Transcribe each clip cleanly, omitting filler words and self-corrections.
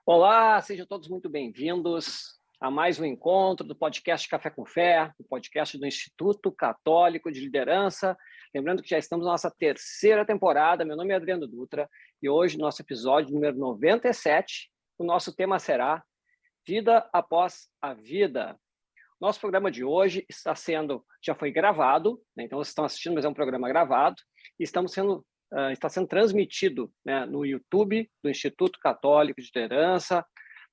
Olá, sejam todos muito bem-vindos a mais um encontro do podcast Café com Fé, o podcast do Instituto Católico de Liderança. Lembrando que já estamos na nossa terceira temporada. Meu nome é Adriano Dutra e hoje, no nosso episódio número 97, o nosso tema será Vida após a Vida. Nosso programa de hoje já foi gravado, né? Então vocês estão assistindo, mas é um programa gravado, e está sendo transmitido, né, no YouTube do Instituto Católico de Liderança,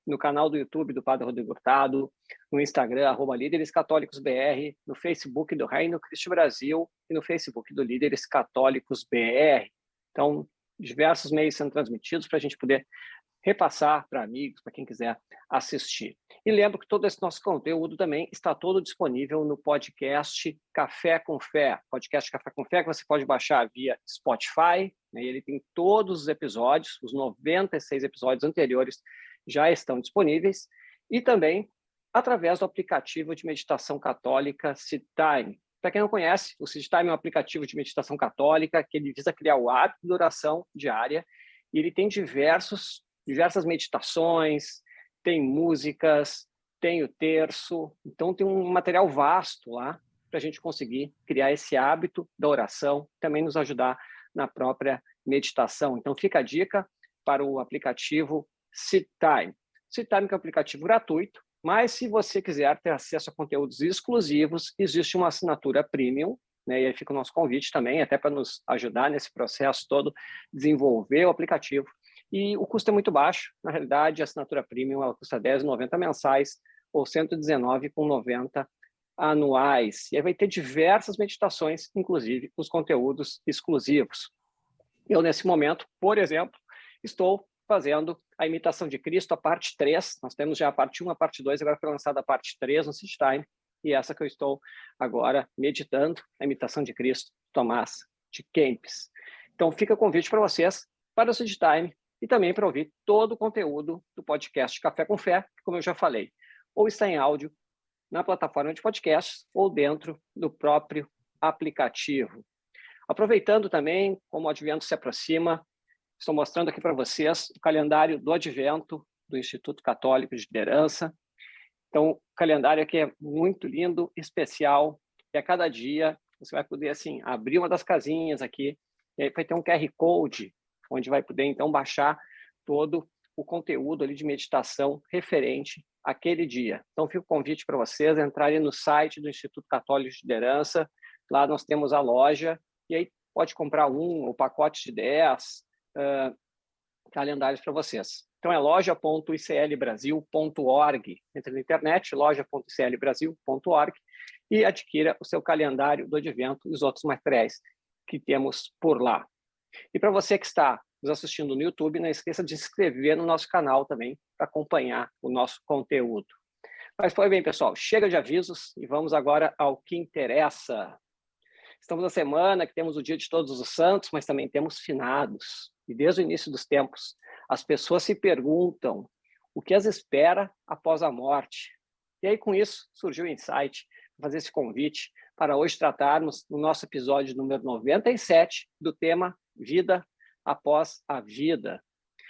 no canal do YouTube do Padre Rodrigo Hurtado, no Instagram, @LíderesCatólicosBR, no Facebook do Reino Cristo Brasil e no Facebook do Líderes Católicos BR. Então, diversos meios sendo transmitidos para a gente poder repassar para amigos, para quem quiser assistir. E lembro que todo esse nosso conteúdo também está todo disponível no podcast Café com Fé. Podcast Café com Fé que você pode baixar via Spotify, né? E ele tem todos os episódios, os 96 episódios anteriores já estão disponíveis, e também através do aplicativo de meditação católica SeedTime. Para quem não conhece, o SeedTime é um aplicativo de meditação católica que ele visa criar o hábito de oração diária, e ele tem diversas meditações, tem músicas, tem o terço, então tem um material vasto lá para a gente conseguir criar esse hábito da oração, também nos ajudar na própria meditação. Então fica a dica para o aplicativo SeedTime. SeedTime que é um aplicativo gratuito, mas se você quiser ter acesso a conteúdos exclusivos, existe uma assinatura premium, né? E aí fica o nosso convite também, até para nos ajudar nesse processo todo, desenvolver o aplicativo. E o custo é muito baixo. Na realidade, a assinatura premium ela custa R$10,90 mensais ou R$119,90 anuais. E aí vai ter diversas meditações, inclusive os conteúdos exclusivos. Eu, nesse momento, por exemplo, estou fazendo a imitação de Cristo, a parte 3. Nós temos já a parte 1, a parte 2, agora foi lançada a parte 3 no SeedTime. E essa que eu estou agora meditando, a imitação de Cristo, Tomás de Kempis. Então, fica o convite para vocês, para o SeedTime, e também para ouvir todo o conteúdo do podcast Café com Fé, que, como eu já falei, ou está em áudio na plataforma de podcasts ou dentro do próprio aplicativo. Aproveitando também, como o Advento se aproxima, estou mostrando aqui para vocês o calendário do Advento do Instituto Católico de Liderança. Então, o calendário aqui é muito lindo, especial, e a cada dia você vai poder assim, abrir uma das casinhas aqui, e aí vai ter um QR Code, onde vai poder, então, baixar todo o conteúdo ali de meditação referente àquele dia. Então, fica o convite para vocês entrarem no site do Instituto Católico de Liderança. Lá nós temos a loja, e aí pode comprar um ou pacote de 10 calendários para vocês. Então, é loja.iclbrasil.org. Entre na internet, loja.iclbrasil.org, e adquira o seu calendário do Advento e os outros materiais que temos por lá. E para você que está nos assistindo no YouTube, não esqueça de se inscrever no nosso canal também para acompanhar o nosso conteúdo. Mas foi bem, pessoal, chega de avisos e vamos agora ao que interessa. Estamos na semana que temos o Dia de Todos os Santos, mas também temos finados. E desde o início dos tempos, as pessoas se perguntam o que as espera após a morte. E aí, com isso, surgiu o insight de fazer esse convite para hoje tratarmos no nosso episódio número 97 do tema Vida após a Vida.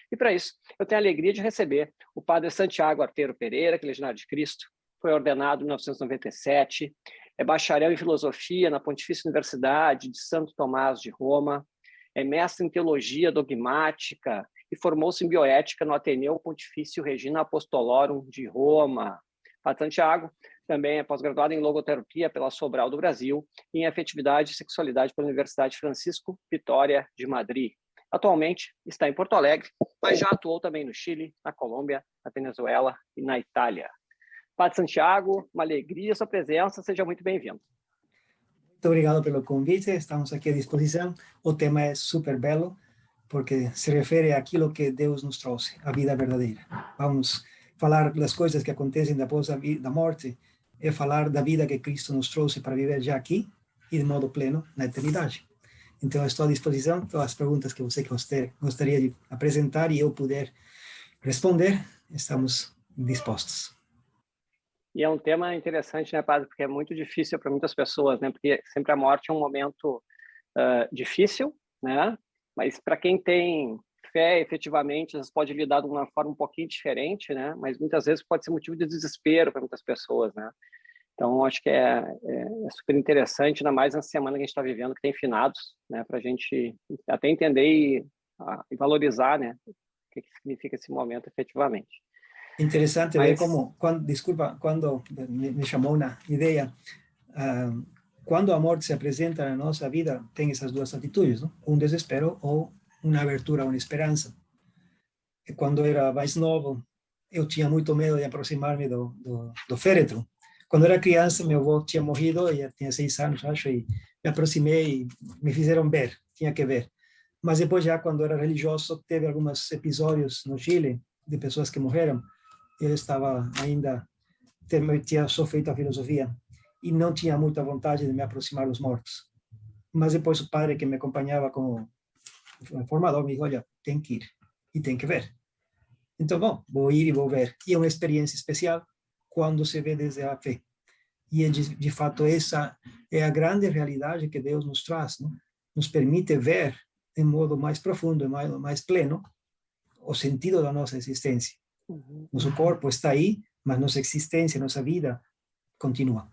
E para isso, eu tenho a alegria de receber o Padre Santiago Arteiro Pereira, que é legionário de Cristo, foi ordenado em 1997, é bacharel em filosofia na Pontifícia Universidade de Santo Tomás de Roma, é mestre em teologia dogmática e formou-se em bioética no Ateneu Pontifício Regina Apostolorum de Roma. Padre Santiago também é pós-graduado em logoterapia pela Sobral do Brasil e em afetividade e sexualidade pela Universidade Francisco Vitória de Madrid. Atualmente está em Porto Alegre, mas já atuou também no Chile, na Colômbia, na Venezuela e na Itália. Padre Santiago, uma alegria a sua presença, seja muito bem-vindo. Muito obrigado pelo convite, estamos aqui à disposição. O tema é super belo, porque se refere àquilo que Deus nos trouxe, a vida verdadeira. Vamos falar das coisas que acontecem após a morte, é falar da vida que Cristo nos trouxe para viver já aqui e de modo pleno na eternidade. Então, estou à disposição. Todas as perguntas que você gostaria de apresentar e eu puder responder, estamos dispostos. E é um tema interessante, né, Padre? Porque é muito difícil para muitas pessoas, né? Porque sempre a morte é um momento difícil, né? Mas para quem tem fé, efetivamente, às vezes pode lidar de uma forma um pouquinho diferente, né? Mas muitas vezes pode ser motivo de desespero para muitas pessoas, né? Então, acho que é super interessante, ainda mais nessa semana que a gente está vivendo, que tem finados, né? Para a gente até entender e valorizar, né? O que significa esse momento efetivamente. Interessante ver como, quando me chamou uma ideia, quando a morte se apresenta na nossa vida, tem essas duas atitudes, não? Um desespero ou uma abertura, uma esperança. E quando era mais novo, eu tinha muito medo de aproximar-me do féretro. Quando era criança, meu avô tinha morrido, eu tinha 6 anos, acho, e me aproximei e me fizeram ver, tinha que ver. Mas depois, já quando era religioso, teve alguns episódios no Chile de pessoas que morreram. Eu estava ainda, tinha só feito a filosofia e não tinha muita vontade de me aproximar dos mortos. Mas depois o padre que me acompanhava como formador me disse, olha, tem que ir e tem que ver. Então, bom, vou ir e vou ver. E é uma experiência especial quando se vê desde a fé. E, de fato, essa é a grande realidade que Deus nos traz, não? Nos permite ver de modo mais profundo, mais pleno, o sentido da nossa existência. Nosso corpo está aí, mas nossa existência, nossa vida continua.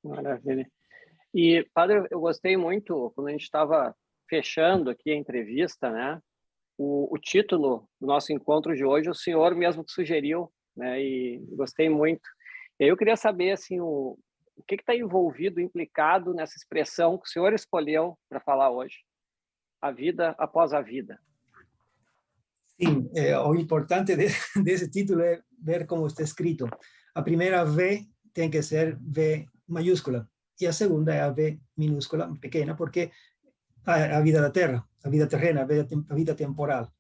Maravilha. E, padre, eu gostei muito, quando a gente estava fechando aqui a entrevista, né? O título do nosso encontro de hoje, o senhor mesmo que sugeriu, né? E gostei muito. E aí eu queria saber, assim, o que está envolvido, implicado nessa expressão que o senhor escolheu para falar hoje, a vida após a vida. Sim, o importante desse título é ver como está escrito. A primeira V tem que ser V maiúscula e a segunda é a V minúscula, pequena, porque a vida da Terra, a vida terrena, a vida temporal.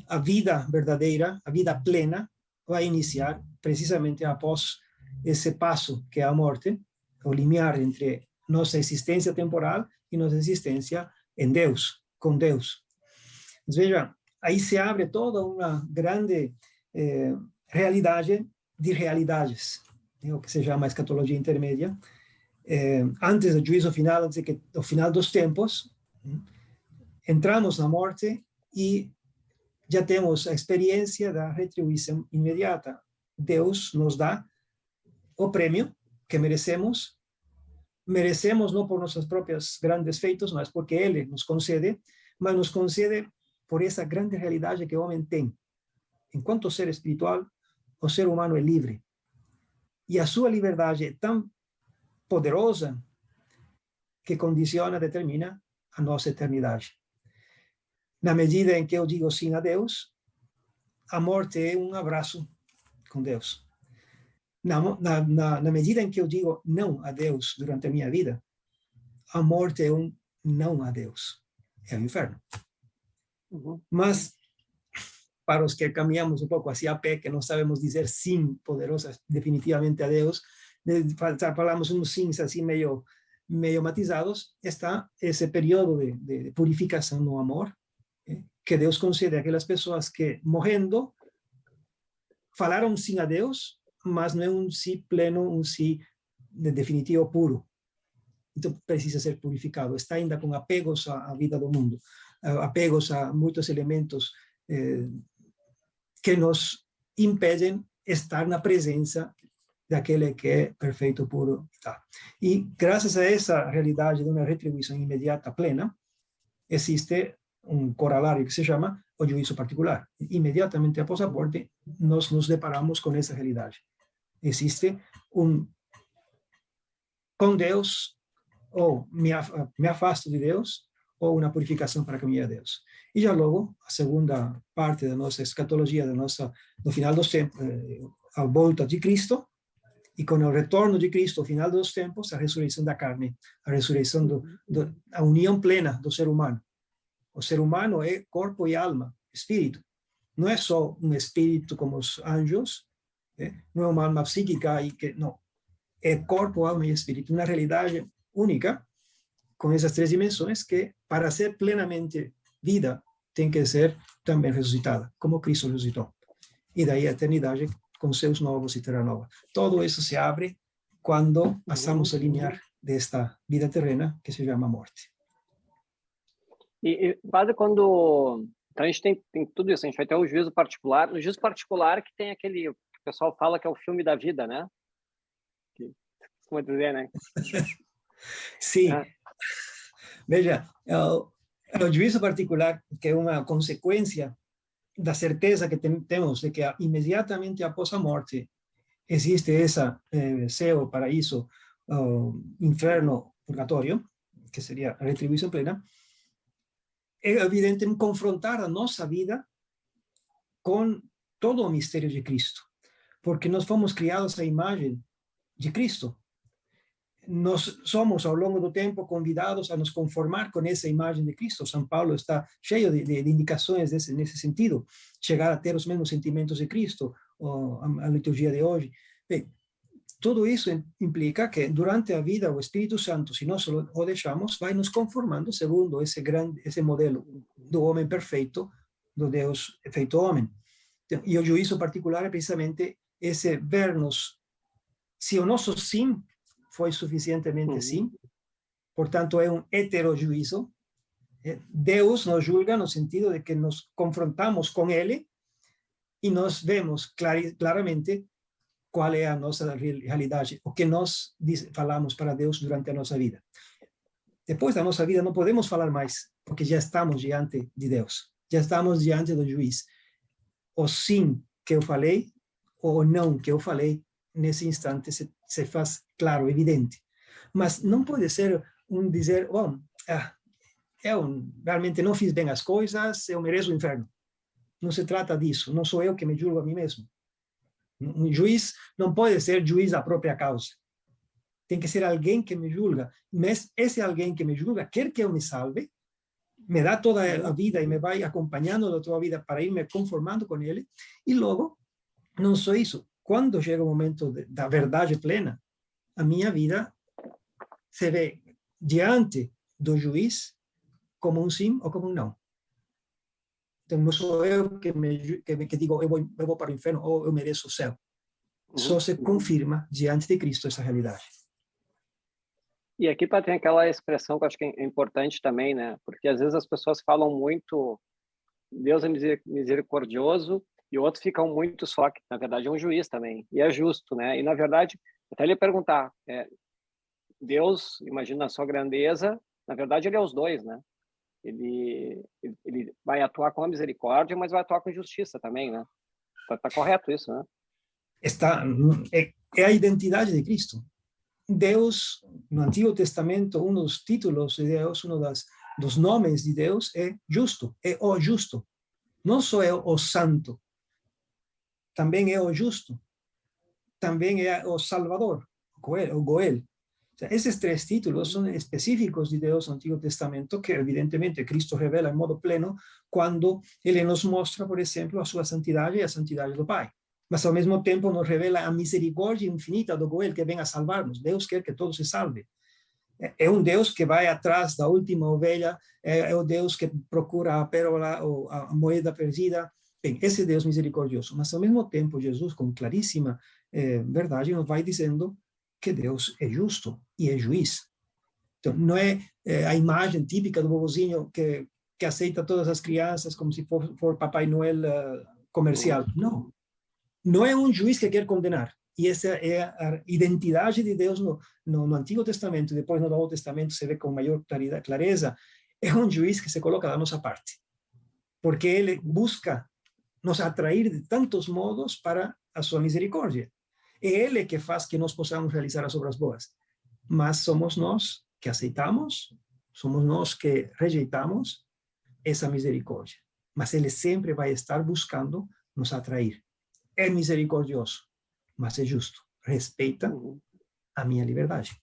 A vida verdadeira, a vida plena, vai iniciar precisamente após esse passo que é a morte, o limiar entre nossa existência temporal e nossa existência em Deus, com Deus. Mas veja, aí se abre toda uma grande realidade de realidades, o que se chama a escatologia intermédia. Antes do juízo final, antes do final dos tempos, entramos na morte e já temos a experiência da retribuição imediata. Deus nos dá o prêmio que merecemos não por nossos próprios grandes feitos, mas porque Ele nos concede, mas nos concede por essa grande realidade que o homem tem. Enquanto ser espiritual, o ser humano é livre. E a sua liberdade é tão poderosa que condiciona, determina a nossa eternidade. Na medida em que eu digo sim a Deus, a morte é um abraço com Deus. Na medida em que eu digo não a Deus durante a minha vida, a morte é um não a Deus. É o inferno. Mas, para os que caminhamos um pouco assim a pé, que não sabemos dizer sim poderosa definitivamente a Deus, falamos uns sims assim meio matizados, está esse período de purificação no amor, que Deus concede àquelas pessoas que, morrendo, falaram sim a Deus, mas não é um sim pleno, um sim definitivo, puro. Então, precisa ser purificado. Está ainda com apegos à vida do mundo, apegos a muitos elementos que nos impedem estar na presença daquele que é perfeito, puro. E, graças a essa realidade de uma retribuição imediata, plena, existe um corolário que se chama o juízo particular. Imediatamente após a morte, nós nos deparamos com essa realidade. Existe com Deus, ou me afasto de Deus, ou uma purificação para caminhar a Deus. E já logo, a segunda parte da nossa escatologia, do final dos tempos, a volta de Cristo, e com o retorno de Cristo, ao final dos tempos, a ressurreição da carne, a ressurreição a união plena do ser humano. O ser humano é corpo e alma, espírito. Não é só um espírito como os anjos, não é uma alma psíquica, não. É corpo, alma e espírito. Uma realidade única, com essas 3 dimensões, que, para ser plenamente vida, tem que ser também ressuscitada, como Cristo ressuscitou. E daí a eternidade, com seus novos e terra nova. Todo isso se abre quando passamos a limiar desta vida terrena que se chama morte. Padre, quando... Então, a gente tem tudo isso. A gente vai ter o juízo particular. No juízo particular que tem aquele... que o pessoal fala que é o filme da vida, né? Como dizer, né? Sim. Veja, o juízo particular, que é uma consequência da certeza que temos de que imediatamente após a morte existe essa céu, paraíso, inferno, purgatório, que seria a retribuição plena, é evidente confrontar a nossa vida com todo o mistério de Cristo, porque nós fomos criados à imagem de Cristo. Nós somos, ao longo do tempo, convidados a nos conformar com essa imagem de Cristo. São Paulo está cheio de indicações nesse sentido. Chegar a ter os mesmos sentimentos de Cristo, a liturgia de hoje. Bem, tudo isso implica que, durante a vida, o Espírito Santo, se nós o deixamos, vai nos conformando segundo esse modelo do homem perfeito, do Deus feito homem. Então, e o juízo particular é precisamente esse ver-nos, se o nosso sim foi suficientemente sim, portanto é um heterojuízo. Deus nos julga no sentido de que nos confrontamos com ele e nós vemos claramente qual é a nossa realidade, o que nós falamos para Deus durante a nossa vida. Depois da nossa vida não podemos falar mais, porque já estamos diante de Deus, já estamos diante do juiz. O sim que eu falei, ou o não que eu falei, nesse instante se faz claro, evidente. Mas não pode ser dizer, bom, eu realmente não fiz bem as coisas, eu mereço o inferno. Não se trata disso, não sou eu que me julgo a mim mesmo. Um juiz não pode ser juiz da própria causa. Tem que ser alguém que me julga. Mas esse alguém que me julga quer que eu me salve, me dá toda a vida e me vai acompanhando da toda a vida para ir me conformando com ele. E logo, não só isso, quando chega o momento da verdade plena, a minha vida se vê diante do juiz como um sim ou como um não. Então, não sou eu que digo, eu vou para o inferno ou eu mereço o céu. Só se confirma diante de Cristo essa realidade. E aqui tem aquela expressão que eu acho que é importante também, né? Porque às vezes as pessoas falam muito, Deus é misericordioso, e outros ficam muito só, que na verdade é um juiz também, e é justo, né? E na verdade, até ele perguntar, Deus, imagina a sua grandeza, na verdade ele é os dois, né? Ele vai atuar com a misericórdia, mas vai atuar com justiça também, né? Tá correto isso, né? É a identidade de Cristo. Deus, no Antigo Testamento, um dos títulos de Deus, dos nomes de Deus é justo, é o justo. Não só é o santo, também é o justo, também é o Salvador, o Goel. Esses três títulos são específicos de Deus no Antigo Testamento, que evidentemente Cristo revela em modo pleno quando ele nos mostra, por exemplo, a sua santidade e a santidade do Pai. Mas ao mesmo tempo nos revela a misericórdia infinita do Goel que vem a salvar-nos. Deus quer que todos se salvem. É um Deus que vai atrás da última ovelha, é o Deus que procura a pérola ou a moeda perdida. Bem, esse Deus misericordioso. Mas ao mesmo tempo Jesus, com claríssima verdade, nos vai dizendo que Deus é justo e é juiz. Então, não é a imagem típica do vovozinho que aceita todas as crianças como se for Papai Noel comercial. Não. Não é um juiz que quer condenar. E essa é a identidade de Deus no Antigo Testamento. Depois no Novo Testamento se vê com maior clareza. É um juiz que se coloca da nossa parte. Porque ele busca nos atrair de tantos modos para a sua misericórdia. É ele que faz que nós possamos realizar as obras boas. Mas somos nós que aceitamos, somos nós que rejeitamos essa misericórdia. Mas ele sempre vai estar buscando nos atrair. É misericordioso, mas é justo. Respeita a minha liberdade.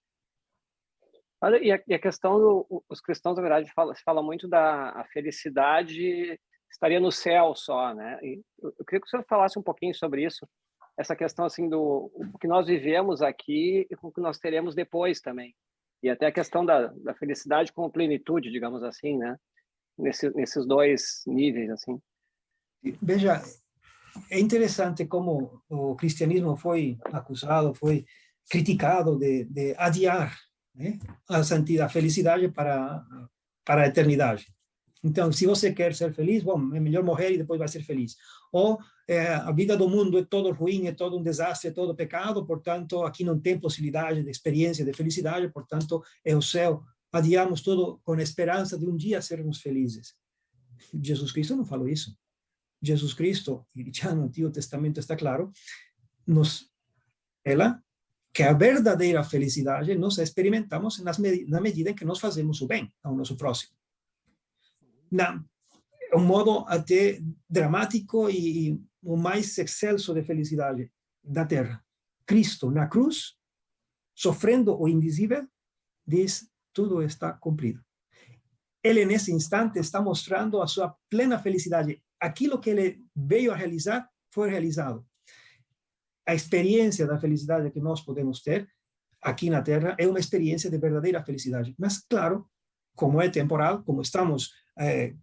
E a questão os cristãos, na verdade, se fala muito da felicidade estaria no céu só, né? E eu queria que o senhor falasse um pouquinho sobre isso, essa questão assim do que nós vivemos aqui e com o que nós teremos depois também. E até a questão da felicidade com plenitude, digamos assim, né? Nesses dois níveis, assim. Veja, é interessante como o cristianismo foi acusado, foi criticado de adiar, né, a santidade, a felicidade para a eternidade. Então, se você quer ser feliz, bom, é melhor morrer e depois vai ser feliz. Ou a vida do mundo é todo ruim, é todo um desastre, é todo pecado, portanto, aqui não tem possibilidade de experiência de felicidade, portanto, é o céu. Adiamos tudo com a esperança de um dia sermos felizes. Jesus Cristo não falou isso. Jesus Cristo, e já no Antigo Testamento está claro, nos fala que a verdadeira felicidade nós a experimentamos na medida em que nós fazemos o bem ao nosso próximo. É um modo até dramático e o mais excelso de felicidade da terra. Cristo, na cruz, sofrendo o invisível, diz, tudo está cumprido. Ele, nesse instante, está mostrando a sua plena felicidade. Aquilo que ele veio a realizar, foi realizado. A experiência da felicidade que nós podemos ter aqui na Terra é uma experiência de verdadeira felicidade. Mas, claro, como é temporal, como estamos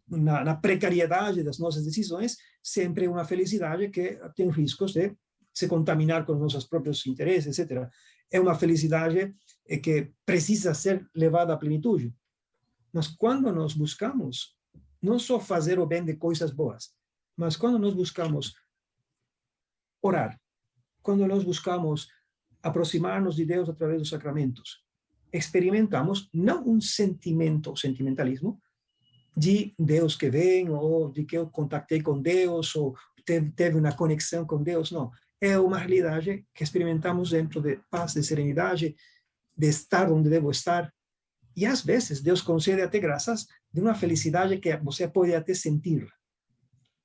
na precariedade das nossas decisões, sempre é uma felicidade que tem riscos de se contaminar com nossos próprios interesses, etc. É uma felicidade que precisa ser levada à plenitude. Mas quando nós buscamos, não só fazer o bem de coisas boas, mas quando nós buscamos orar, quando nós buscamos aproximar-nos de Deus através dos sacramentos, experimentamos não um sentimento, o sentimentalismo, de Deus que vem, ou de que eu contactei com Deus, ou teve uma conexão com Deus, não. É uma realidade que experimentamos dentro de paz, de serenidade, de estar onde devo estar. E às vezes Deus concede até graças de uma felicidade que você pode até sentir.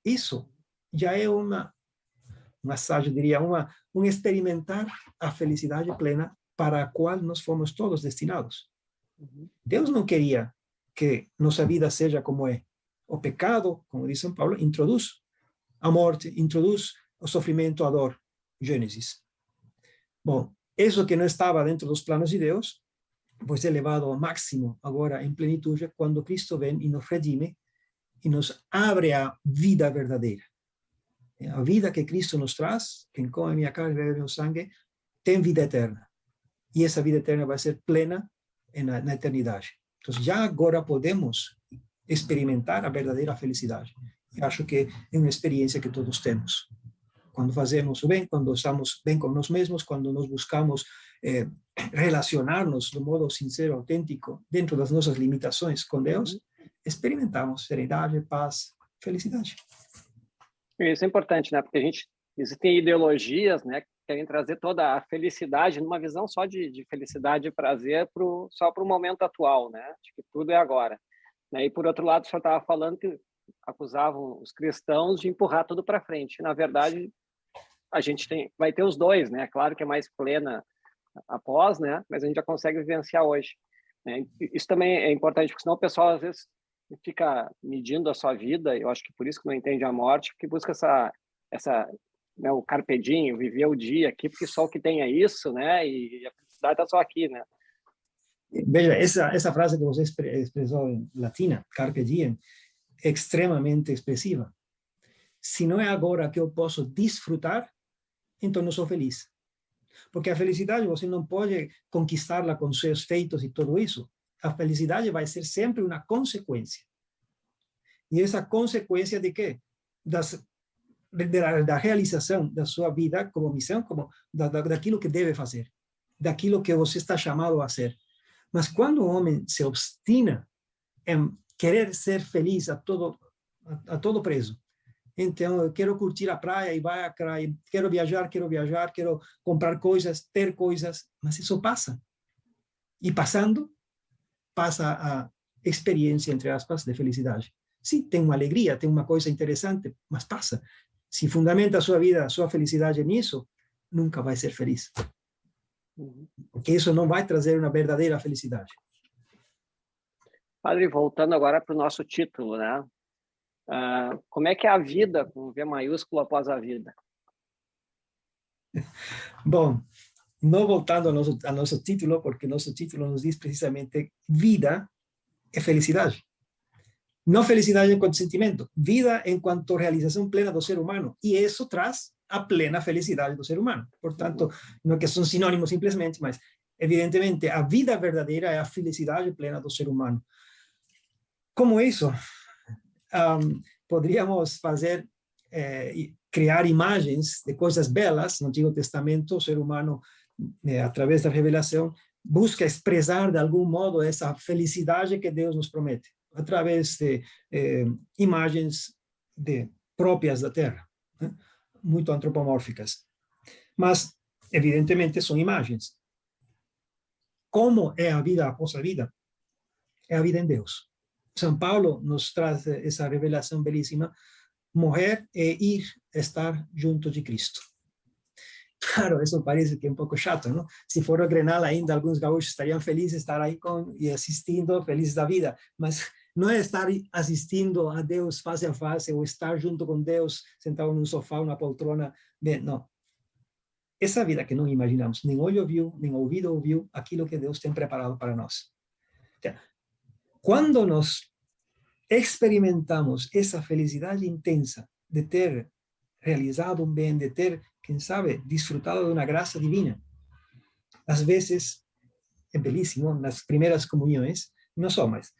Isso já é uma massagem, diria, um experimentar a felicidade plena para a qual nós fomos todos destinados. Deus não queria que nossa vida seja como é. O pecado, como diz São Paulo, introduz a morte, introduz o sofrimento, a dor. Gênesis. Bom, isso que não estava dentro dos planos de Deus, pois é levado ao máximo agora em plenitude quando Cristo vem e nos redime e nos abre a vida verdadeira. A vida que Cristo nos traz, quem come minha carne e bebe meu sangue, tem vida eterna. E essa vida eterna vai ser plena na eternidade. Então, já agora podemos experimentar a verdadeira felicidade. Eu acho que é uma experiência que todos temos. Quando fazemos o bem, quando estamos bem com nós mesmos, quando nós buscamos relacionar-nos de modo sincero, autêntico, dentro das nossas limitações com Deus, experimentamos serenidade, paz, felicidade. Isso é importante, né? Porque existem ideologias, né, que querem trazer toda a felicidade numa visão só de felicidade e prazer só para o momento atual, né? De que tudo é agora. E por outro lado, o senhor estava falando que acusavam os cristãos de empurrar tudo para frente. Na verdade, a gente vai ter os dois, né? Claro que é mais plena após, né? Mas a gente já consegue vivenciar hoje. Né? Isso também é importante, porque senão o pessoal às vezes fica medindo a sua vida. Eu acho que por isso que não entende a morte, que busca né, o carpe diem, viver o dia aqui, porque só o que tem é isso, né? E a felicidade está só aqui, né? Veja, essa frase que você expressou em latina, carpe diem, é extremamente expressiva. Se não é agora que eu posso desfrutar, então não sou feliz. Porque a felicidade você não pode conquistá-la com seus feitos e tudo isso. A felicidade vai ser sempre uma consequência. E essa consequência de quê? Da realização da sua vida como missão, como daquilo que deve fazer, daquilo que você está chamado a ser. Mas quando o homem se obstina em querer ser feliz a todo preço, então eu quero curtir a praia e vai à praia, quero viajar, quero comprar coisas, ter coisas, mas isso passa. E passando, passa a experiência, entre aspas, de felicidade. Sim, tem uma alegria, tem uma coisa interessante, mas passa. Se fundamenta a sua vida, a sua felicidade nisso, nunca vai ser feliz. Porque isso não vai trazer uma verdadeira felicidade. Padre, voltando agora para o nosso título, né? Como é que é a vida, com V maiúsculo após a vida? Bom, não voltando ao nosso título, porque nosso título nos diz precisamente vida é felicidade. Não felicidade enquanto sentimento, vida enquanto realização plena do ser humano. E isso traz a plena felicidade do ser humano. Portanto, não é que são sinônimos simplesmente, mas evidentemente a vida verdadeira é a felicidade plena do ser humano. Como isso? poderíamos criar imagens de coisas belas. No Antigo Testamento, o ser humano, através da revelação, busca expressar de algum modo essa felicidade que Deus nos promete, através de imagens próprias da Terra, né? Muito antropomórficas. Mas, evidentemente, são imagens. Como é a vida após a vida? É a vida em Deus. São Paulo nos traz essa revelação belíssima: morrer é ir estar junto de Cristo. Claro, isso parece que é um pouco chato, não? Se for o Grenal ainda, alguns gaúchos estariam felizes de estar aí e assistindo, felizes da vida, mas não é estar assistindo a Deus face a face, ou estar junto com Deus, sentado num sofá, numa poltrona, não. Essa vida que não imaginamos, nem olho viu, nem ouvido ouviu, aquilo que Deus tem preparado para nós. Então, quando nós experimentamos essa felicidade intensa de ter realizado um bem, de ter, quem sabe, desfrutado de uma graça divina, às vezes é belíssimo. Nas primeiras comunhões, não só, mas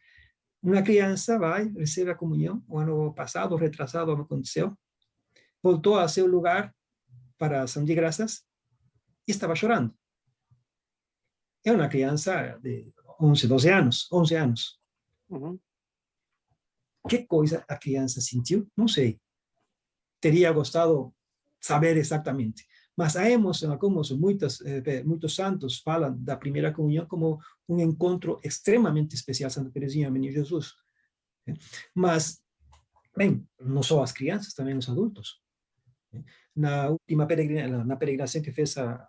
uma criança vai, recebe a comunhão. O ano passado, retrasado, aconteceu, voltou a seu lugar para a ação de graças e estava chorando. É uma criança de 11 anos. Uhum. Que coisa a criança sentiu? Não sei. Teria gostado saber exatamente. Mas a emoção, como muitos santos falam da primeira comunhão como um encontro extremamente especial. Santa Teresinha, Menino Jesus. Mas, bem, não só as crianças, também os adultos. Na última peregrinação que fez a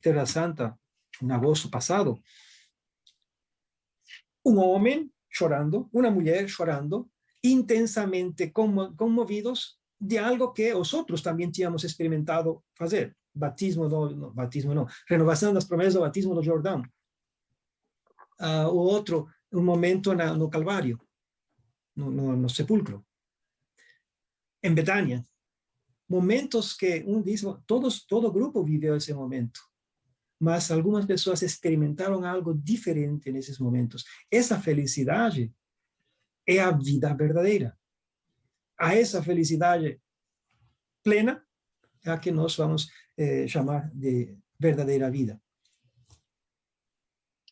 Terra Santa, em agosto passado, um homem chorando, uma mulher chorando, intensamente comovidos de algo que os outros também tínhamos experimentado fazer. Renovação das promessas do batismo do Jordão. O outro, um momento no Calvário, no sepulcro. Em Betânia. Momentos que diz, todo grupo viveu esse momento. Mas algumas pessoas experimentaram algo diferente nesses momentos. Essa felicidade é a vida verdadeira. A essa felicidade plena é a que nós vamos chamar de verdadeira vida.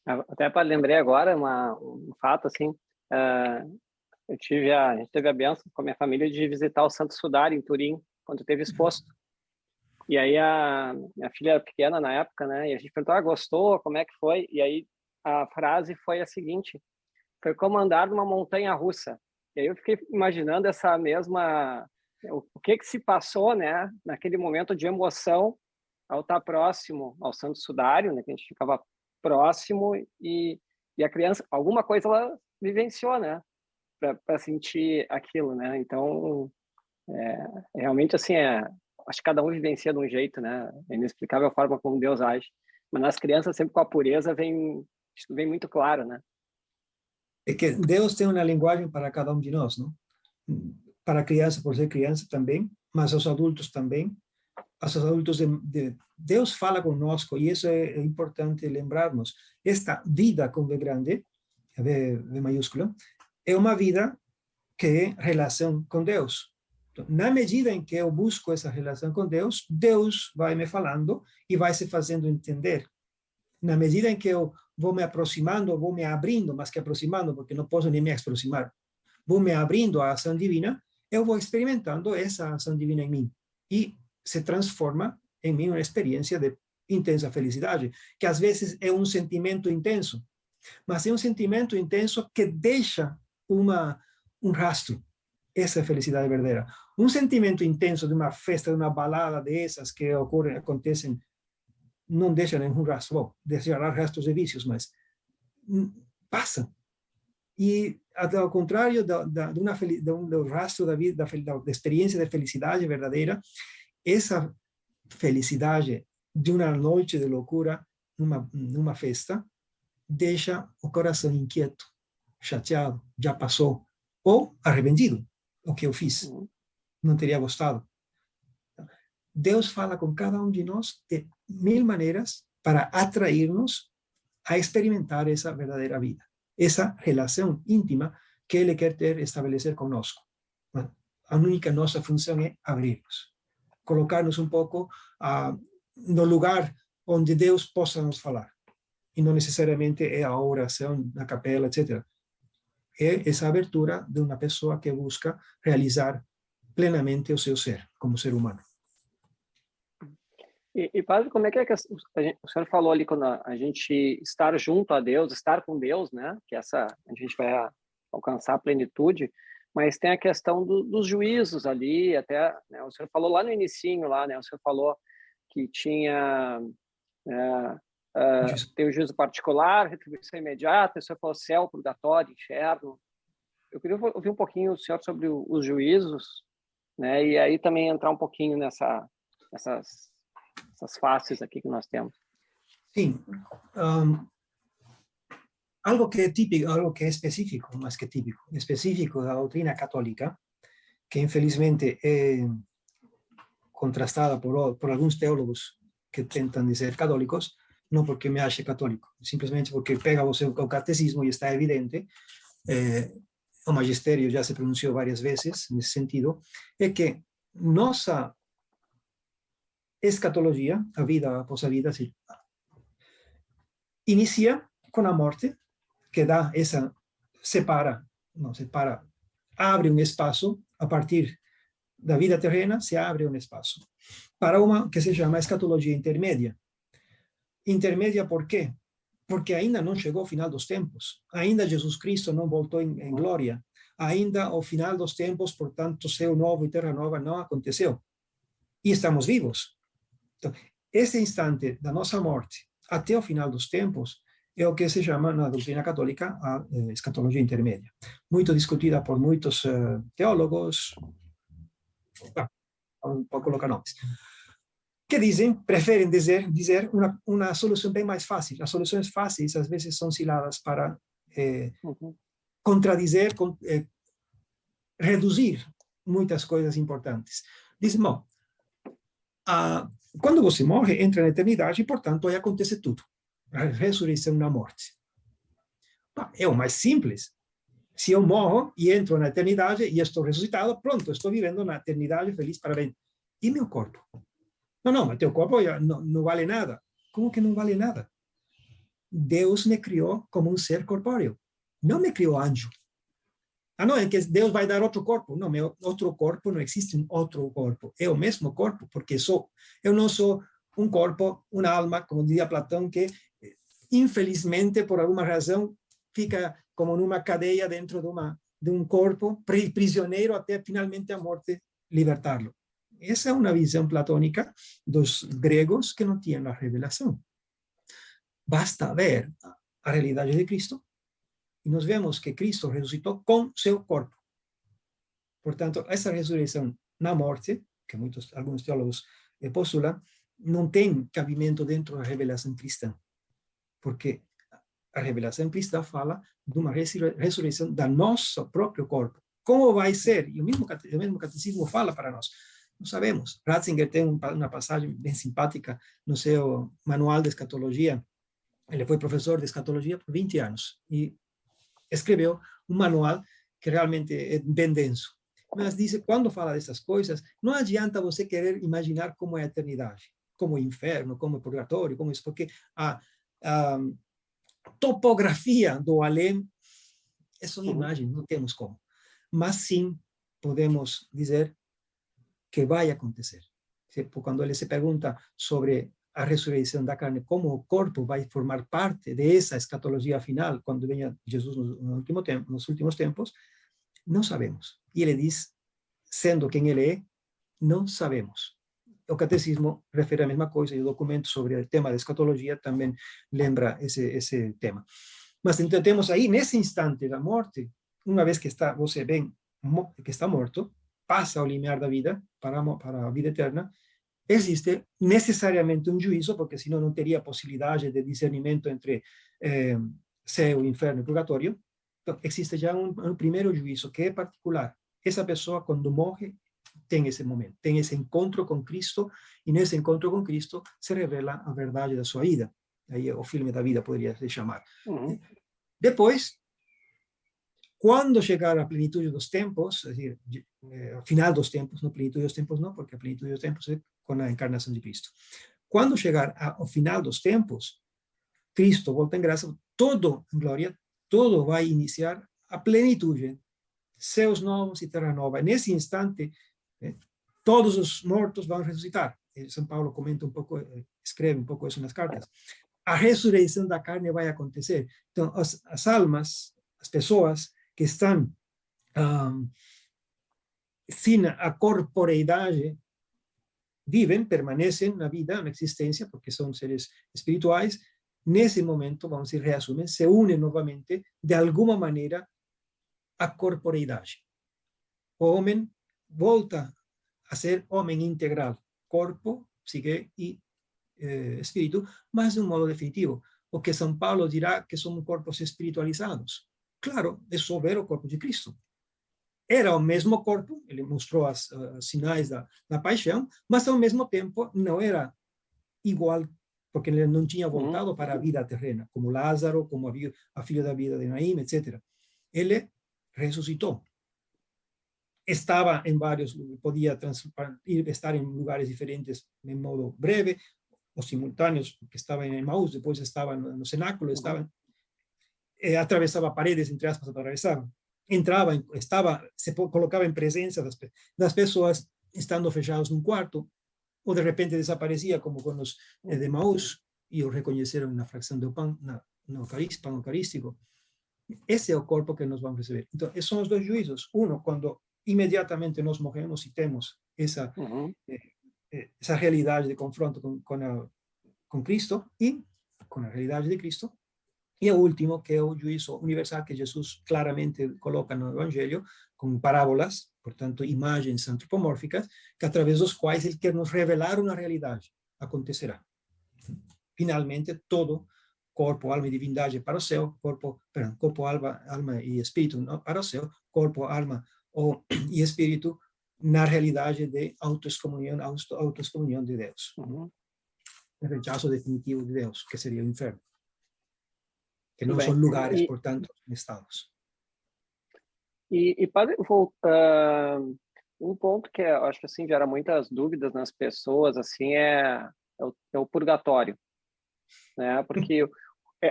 Até para lembrei agora um fato assim, a gente teve a bênção com a minha família de visitar o Santo Sudário em Turim quando teve exposto. E aí a minha filha era pequena na época, né? E a gente perguntou: gostou? Como é que foi? E aí a frase foi a seguinte: foi como andar numa montanha russa. E aí eu fiquei imaginando essa mesma, o que se passou, né? Naquele momento de emoção ao estar próximo ao Santo Sudário, né? Que a gente ficava próximo e a criança, alguma coisa ela vivenciou, né? Para sentir aquilo, né? Então, realmente assim acho que cada um vivencia de um jeito, né? É inexplicável a forma como Deus age. Mas nas crianças, sempre com a pureza, vem muito claro, né? É que Deus tem uma linguagem para cada um de nós, não? Para a criança, por ser criança também, mas os adultos também. Os adultos Deus fala conosco, e isso é importante lembrarmos. Esta vida com V grande, V maiúsculo, é uma vida que é relação com Deus. Na medida em que eu busco essa relação com Deus, Deus vai me falando e vai se fazendo entender. Na medida em que eu vou me aproximando, vou me abrindo, mais que aproximando, porque não posso nem me aproximar, vou me abrindo à ação divina, eu vou experimentando essa ação divina em mim. E se transforma em mim uma experiência de intensa felicidade, que às vezes é um sentimento intenso, mas é um sentimento intenso que deixa um rastro. Essa é a felicidade verdadeira. Um sentimento intenso de uma festa, de uma balada dessas que acontecem, não deixa nenhum rastro. Bom, deixará rastros de vícios, mas passa. E, ao contrário do rastro da vida, da experiência de felicidade verdadeira, essa felicidade de uma noite de loucura, numa festa, deixa o coração inquieto, chateado, já passou, ou arrependido. O que eu fiz, não teria gostado. Deus fala com cada um de nós de mil maneiras para atrair-nos a experimentar essa verdadeira vida, essa relação íntima que Ele quer estabelecer conosco. A única nossa função é abrir-nos, colocar-nos um pouco no lugar onde Deus possa nos falar. E não necessariamente é a oração na capela, etc. É essa abertura de uma pessoa que busca realizar plenamente o seu ser, como ser humano. E padre, como é que o senhor falou ali quando a gente estar junto a Deus, estar com Deus, né? Que a gente vai alcançar a plenitude, mas tem a questão dos juízos ali, até, né, o senhor falou lá no inicinho, lá, né? O senhor falou que tinha tem o juízo particular, retribuição imediata, o senhor falou céu, purgatório, inferno. Eu queria ouvir um pouquinho o senhor sobre os juízos, né? E aí também entrar um pouquinho essas faces aqui que nós temos. Sim. Algo que é típico, algo que é específico, mais que típico, específico da doutrina católica, que infelizmente é contrastada por alguns teólogos que tentam dizer católicos, não porque me ache católico, simplesmente porque pega o catecismo e está evidente, o magistério já se pronunciou várias vezes nesse sentido, é que nossa escatologia, a vida após a vida, inicia com a morte, que dá abre um espaço, a partir da vida terrena, se abre um espaço, para uma que se chama escatologia intermédia. Intermédia por quê? Porque ainda não chegou o final dos tempos, ainda Jesus Cristo não voltou em glória, ainda o final dos tempos, portanto, céu novo e terra nova não aconteceu. E estamos vivos. Então, esse instante da nossa morte até o final dos tempos é o que se chama na doutrina católica a escatologia intermédia, muito discutida por muitos teólogos, não vou colocar nomes, que preferem dizer uma solução bem mais fácil. As soluções fáceis às vezes são ciladas para contradizer, reduzir muitas coisas importantes. Dizem, bom, quando você morre, entra na eternidade e, portanto, aí acontece tudo. A ressurreição na morte. É o mais simples. Se eu morro e entro na eternidade e estou ressuscitado, pronto, estou vivendo na eternidade feliz, parabéns. E meu corpo? Não, mas teu corpo não vale nada. Como que não vale nada? Deus me criou como um ser corpóreo. Não me criou anjo. Não, é que Deus vai dar outro corpo. Não, outro corpo, não existe um outro corpo. É o mesmo corpo, porque eu não sou um corpo, uma alma, como dizia Platão, que infelizmente, por alguma razão, fica como numa cadeia dentro de um corpo, prisioneiro até finalmente a morte libertá-lo. Essa é uma visão platônica dos gregos que não tinham a revelação. Basta ver a realidade de Cristo e nós vemos que Cristo ressuscitou com seu corpo. Portanto, essa ressurreição na morte, que alguns teólogos postulam, não tem cabimento dentro da revelação cristã, porque a revelação cristã fala de uma ressurreição do nosso próprio corpo. Como vai ser? E o mesmo catecismo fala para nós. Não sabemos. Ratzinger tem uma passagem bem simpática no seu manual de escatologia. Ele foi professor de escatologia por 20 anos e escreveu um manual que realmente é bem denso. Mas diz, quando fala dessas coisas, não adianta você querer imaginar como é a eternidade, como o inferno, como o purgatório, como isso, porque a topografia do além é só imagem, não temos como. Mas sim, podemos dizer que vai acontecer. Quando ele se pergunta sobre a ressurreição da carne, como o corpo vai formar parte dessa escatologia final, quando venha Jesus nos últimos tempos, não sabemos. E ele diz, sendo quem ele é, não sabemos. O catecismo refere a mesma coisa, e o documento sobre o tema da escatologia também lembra esse tema. Mas então temos aí, nesse instante da morte, uma vez que você vê que está morto, passa ao limiar da vida para a vida eterna, existe necessariamente um juízo, porque senão não teria possibilidade de discernimento entre céu, inferno e purgatório. Então, existe já um primeiro juízo que é particular. Essa pessoa, quando morre, tem esse momento, tem esse encontro com Cristo, e nesse encontro com Cristo se revela a verdade da sua vida. Aí o filme da vida poderia se chamar. Depois, quando chegar à plenitude dos tempos, é dizer, ao final dos tempos, não plenitude dos tempos não, porque a plenitude dos tempos é com a encarnação de Cristo. Quando chegar ao final dos tempos, Cristo volta em graça, todo em glória, todo vai iniciar a plenitude, céus novos e terra nova. Nesse instante, todos os mortos vão ressuscitar. São Paulo comenta um pouco, escreve um pouco isso nas cartas. A ressurreição da carne vai acontecer. Então, as almas, as pessoas que estão sem a corporeidade, vivem, permanecem na vida, na existência, porque são seres espirituais. Nesse momento, vamos se reassumem, se unem novamente, de alguma maneira, à corporeidade. O homem volta a ser homem integral, corpo, psique e espírito, mas de um modo definitivo. O que São Paulo dirá que são corpos espiritualizados. Claro, é só ver o corpo de Cristo. Era o mesmo corpo, ele mostrou os sinais da paixão, mas ao mesmo tempo não era igual, porque ele não tinha voltado para a vida terrena, como Lázaro, como a filha da vida de Naim, etc. Ele ressuscitou. Estava em vários, podia estar em lugares diferentes de modo breve, ou simultâneos, porque estava em Emaús, depois estava no cenáculo, estava, atravessava paredes, entre aspas, atravessava. Entrava, se colocava em presença das pessoas, estando fechados num quarto, ou de repente desaparecia, como com os de Maús, e o reconheceram na fração do pão, no pão eucarístico. Esse é o corpo que nós vamos receber. Então, esses são os dois juízos. Um, quando imediatamente nós morremos e temos essa realidade de confronto com Cristo e com a realidade de Cristo. E o último, que é o juízo universal, que Jesus claramente coloca no Evangelho, com parábolas, portanto, imagens antropomórficas, que através dos quais ele quer nos revelar uma realidade. Acontecerá. Finalmente, todo, corpo, alma e divindade para o céu, corpo, alma e espírito para o céu, corpo, alma e espírito na realidade de autoexcomunhão de Deus. O rechaço definitivo de Deus, que seria o inferno. Que não são lugares, portanto, estados. E padre, um ponto que eu acho que assim gera muitas dúvidas nas pessoas assim é o purgatório, né? Porque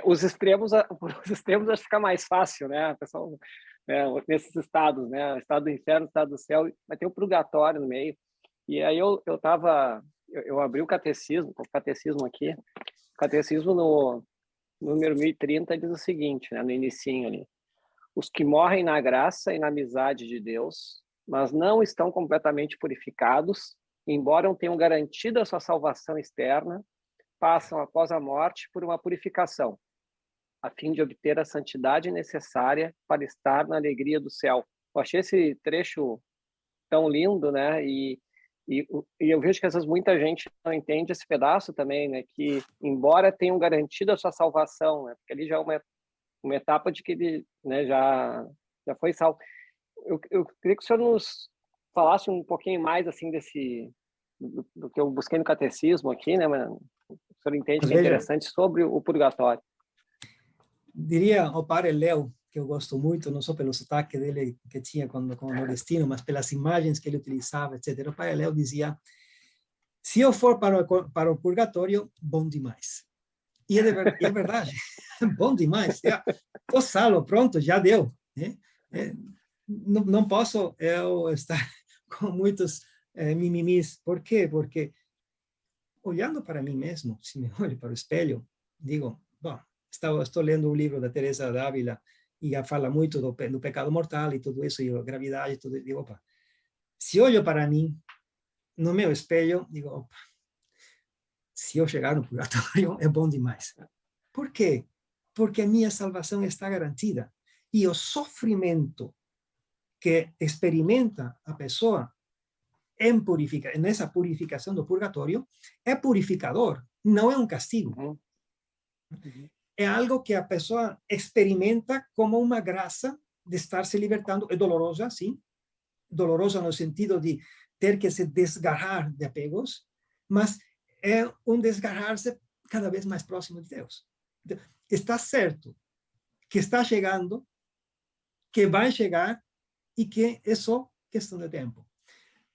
os extremos acho que fica mais fácil, né? A pessoa, nesses estados, né? O estado do inferno, o estado do céu, vai ter o purgatório no meio. E aí eu abri o catecismo aqui, o catecismo no número 1030 diz o seguinte, né, no inicinho ali: os que morrem na graça e na amizade de Deus, mas não estão completamente purificados, embora tenham garantido a sua salvação externa, passam após a morte por uma purificação, a fim de obter a santidade necessária para estar na alegria do céu. Eu achei esse trecho tão lindo, né? E eu vejo que às vezes muita gente não entende esse pedaço também, né? Que embora tenham garantido a sua salvação, né? Porque ali já é uma etapa de que ele, né, já foi salvo. Eu queria que o senhor nos falasse um pouquinho mais assim do que eu busquei no catecismo aqui, né? Mas o senhor entende que é interessante sobre o purgatório. Diria ao padre Léo, que eu gosto muito, não só pelo sotaque dele que tinha com o nordestino, mas pelas imagens que ele utilizava, etc. O padre Léo dizia: se eu for para o purgatório, bom demais. E é verdade, bom demais. Estou salvo, pronto, já deu. Né? Não posso eu estar com muitos mimimis. Por quê? Porque olhando para mim mesmo, se me olho para o espelho, digo, bom, estou lendo um livro da Teresa d'Ávila e já fala muito do pecado mortal e tudo isso, e a gravidade, tudo. Digo, opa, se olho para mim no meu espelho, digo, opa, se eu chegar no purgatório é bom demais. Por quê? Porque a minha salvação está garantida. E o sofrimento que experimenta a pessoa nessa purificação do purgatório é purificador, não é um castigo. É algo que a pessoa experimenta como uma graça de estar se libertando. É dolorosa, sim. Dolorosa no sentido de ter que se desgarrar de apegos, mas é um desgarrar-se cada vez mais próximo de Deus. Então, está certo que está chegando que vai chegar e que é só questão de tempo.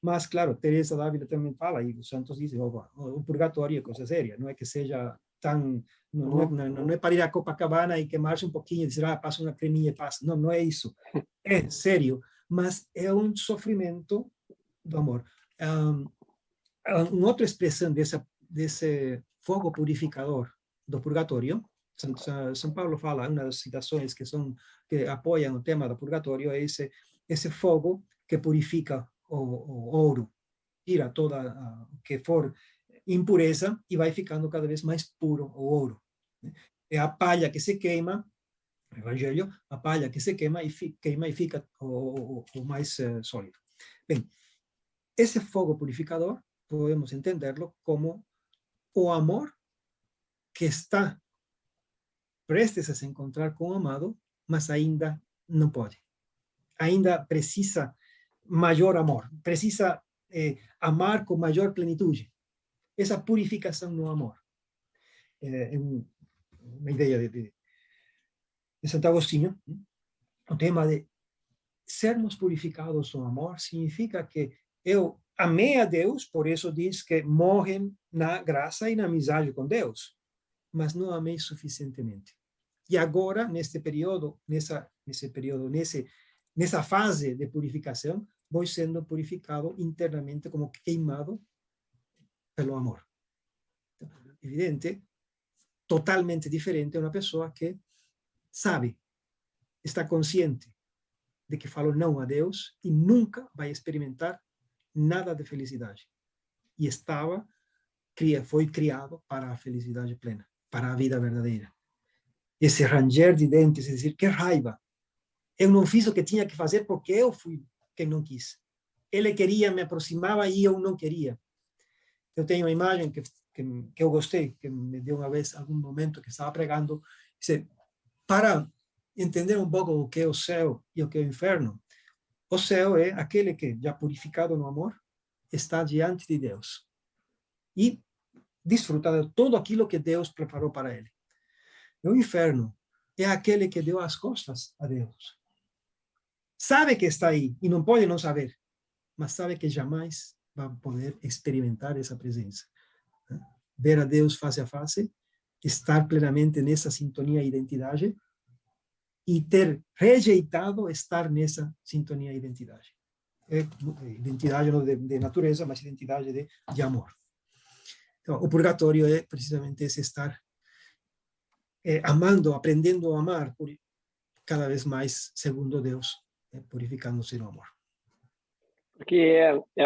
Mas, claro, Teresa d'Ávila também fala, e os santos dizem, o purgatório é coisa séria, não é que seja tão... Não é para ir a Copacabana e queimar-se um pouquinho e dizer, passa uma creminha e passa. Não, não é isso. É sério, mas é um sofrimento do amor. Uma outra expressão desse fogo purificador do purgatório, São Paulo fala, uma das citações que apoiam o tema do purgatório, é esse fogo que purifica o ouro, tira toda o que for impureza e vai ficando cada vez mais puro o ouro. É a palha que se queima, o Evangelho, a palha que se queima e fica o mais sólido. Bem, esse fogo purificador, podemos entenderlo como o amor que está prestes a se encontrar com o amado, mas ainda não pode. Ainda precisa maior amor, precisa amar com maior plenitude. Essa purificação no amor. É uma ideia de Santo Agostinho. O tema de sermos purificados no amor significa que eu amei a Deus, por isso diz que morrem na graça e na amizade com Deus, mas não amei suficientemente. E agora, nesse período, nessa fase de purificação, vou sendo purificado internamente, como queimado pelo amor. Então, evidente, totalmente diferente é uma pessoa que sabe, está consciente de que falou não a Deus e nunca vai experimentar nada de felicidade. E foi criado para a felicidade plena, para a vida verdadeira. Esse ranger de dentes, é dizer, que raiva. Eu não fiz o que tinha que fazer porque eu fui quem não quis. Ele queria, me aproximava e eu não queria. Eu tenho uma imagem que eu gostei, que me deu uma vez, algum momento que estava pregando, para entender um pouco o que é o céu e o que é o inferno. O céu é aquele que, já purificado no amor, está diante de Deus e desfruta de tudo aquilo que Deus preparou para ele. O inferno é aquele que deu as costas a Deus. Sabe que está aí e não pode não saber, mas sabe que jamais vai poder experimentar essa presença. Ver a Deus face a face, estar plenamente nessa sintonia e identidade e ter rejeitado estar nessa sintonia e identidade. Identidade não de natureza, mas identidade de amor. Então, o purgatório é precisamente esse estar amando, aprendendo a amar cada vez mais segundo Deus, purificando-se no amor. Porque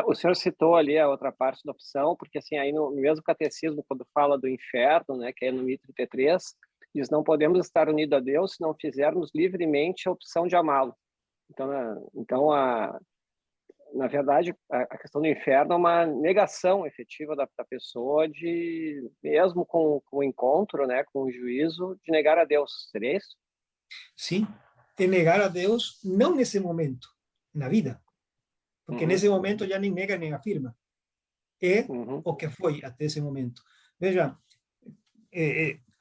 o senhor citou ali a outra parte da opção, porque assim, aí no mesmo catecismo, quando fala do inferno, né, que é no 1033, diz, não podemos estar unidos a Deus se não fizermos livremente a opção de amá-lo. Então na verdade, a questão do inferno é uma negação efetiva da pessoa de, mesmo com o encontro, né, com o juízo, de negar a Deus. Seria isso? Sim, é negar a Deus não nesse momento, na vida. Porque nesse momento já nem nega nem afirma. É o que foi até esse momento. Veja,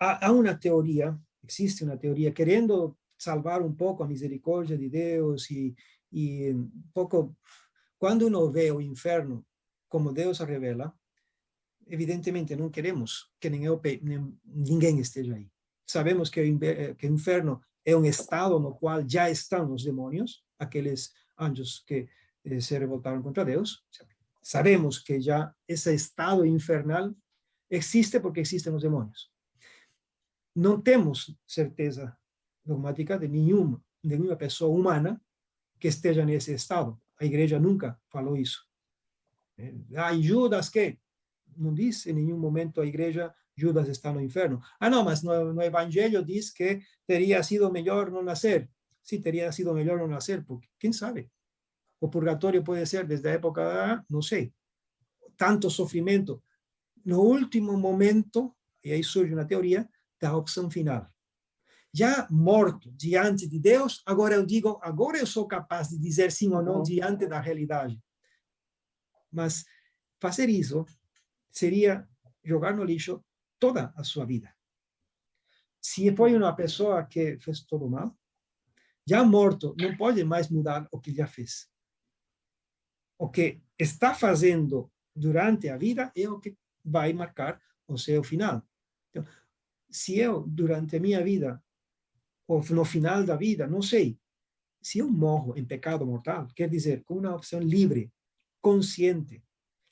há uma teoria, existe uma teoria, querendo salvar um pouco a misericórdia de Deus e um pouco, quando uno vê o inferno como Deus a revela, evidentemente não queremos que ninguém esteja aí. Sabemos que o inferno é um estado no qual já estão os demônios, aqueles anjos que se revoltaram contra Deus. Sabemos que já esse estado infernal existe porque existem os demônios. Não temos certeza dogmática de nenhuma pessoa humana que esteja nesse estado. A igreja nunca falou isso. Judas que? Não diz em nenhum momento a igreja Judas está no inferno. Não, mas no evangelho diz que teria sido melhor não nascer. Sim, teria sido melhor não nascer, porque quem sabe? O purgatório pode ser desde a época, não sei, tanto sofrimento. No último momento, e aí surge uma teoria da opção final. Já morto diante de Deus, agora eu sou capaz de dizer sim ou não diante da realidade. Mas fazer isso seria jogar no lixo toda a sua vida. Se foi uma pessoa que fez todo mal, já morto, não pode mais mudar o que já fez. O que está fazendo durante a vida é o que vai marcar o seu final. Então, se eu, durante a minha vida, ou no final da vida, não sei, se eu morro em pecado mortal, quer dizer, com uma opção livre, consciente,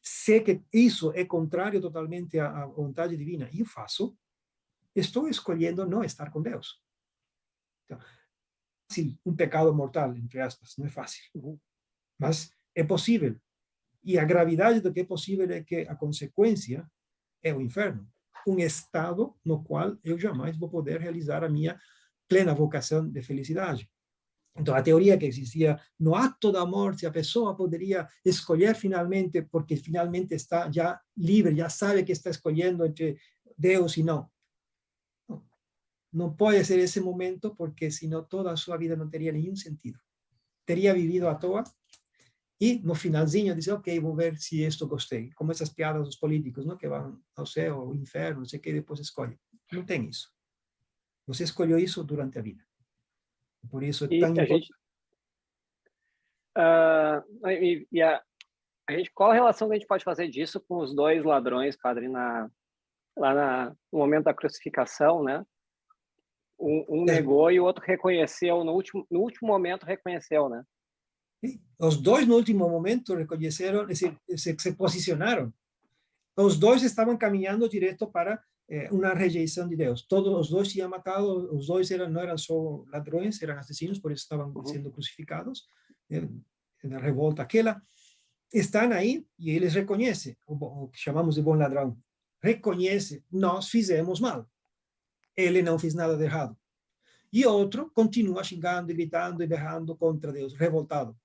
sei que isso é contrário totalmente à vontade divina, e eu faço, estou escolhendo não estar com Deus. Então, um pecado mortal, entre aspas, não é fácil, mas é possível. E a gravidade do que é possível é que a consequência é o inferno, um estado no qual eu jamais vou poder realizar a minha plena vocação de felicidade. Então, a teoria que existia no ato da morte, a pessoa poderia escolher finalmente, porque finalmente está já livre, já sabe que está escolhendo entre Deus e não. Não pode ser esse momento, porque senão toda a sua vida não teria nenhum sentido. Teria vivido à toa e no finalzinho dizer, ok, vou ver se isto gostei. Como essas piadas dos políticos, não? Que vão ao céu, ao inferno, não sei o que, depois escolhem. Não tem isso. Você escolheu isso durante a vida. Por isso é tão importante. A gente, qual a relação que a gente pode fazer disso com os dois ladrões, padre, no momento da crucificação, né? Um negou e o outro reconheceu, no último momento reconheceu, né? Os dois, no último momento, reconheceram, se posicionaram. Os dois estavam caminhando direto para uma rejeição de Deus. Todos os dois tinham matado, os dois não eram só ladrões, eram assassinos, por isso estavam sendo crucificados, na revolta aquela. Estão aí e eles reconhecem, o que chamamos de bom ladrão. Reconhece, nós fizemos mal. Ele não fez nada de errado. E outro continua xingando, gritando e berrando contra Deus, revoltado.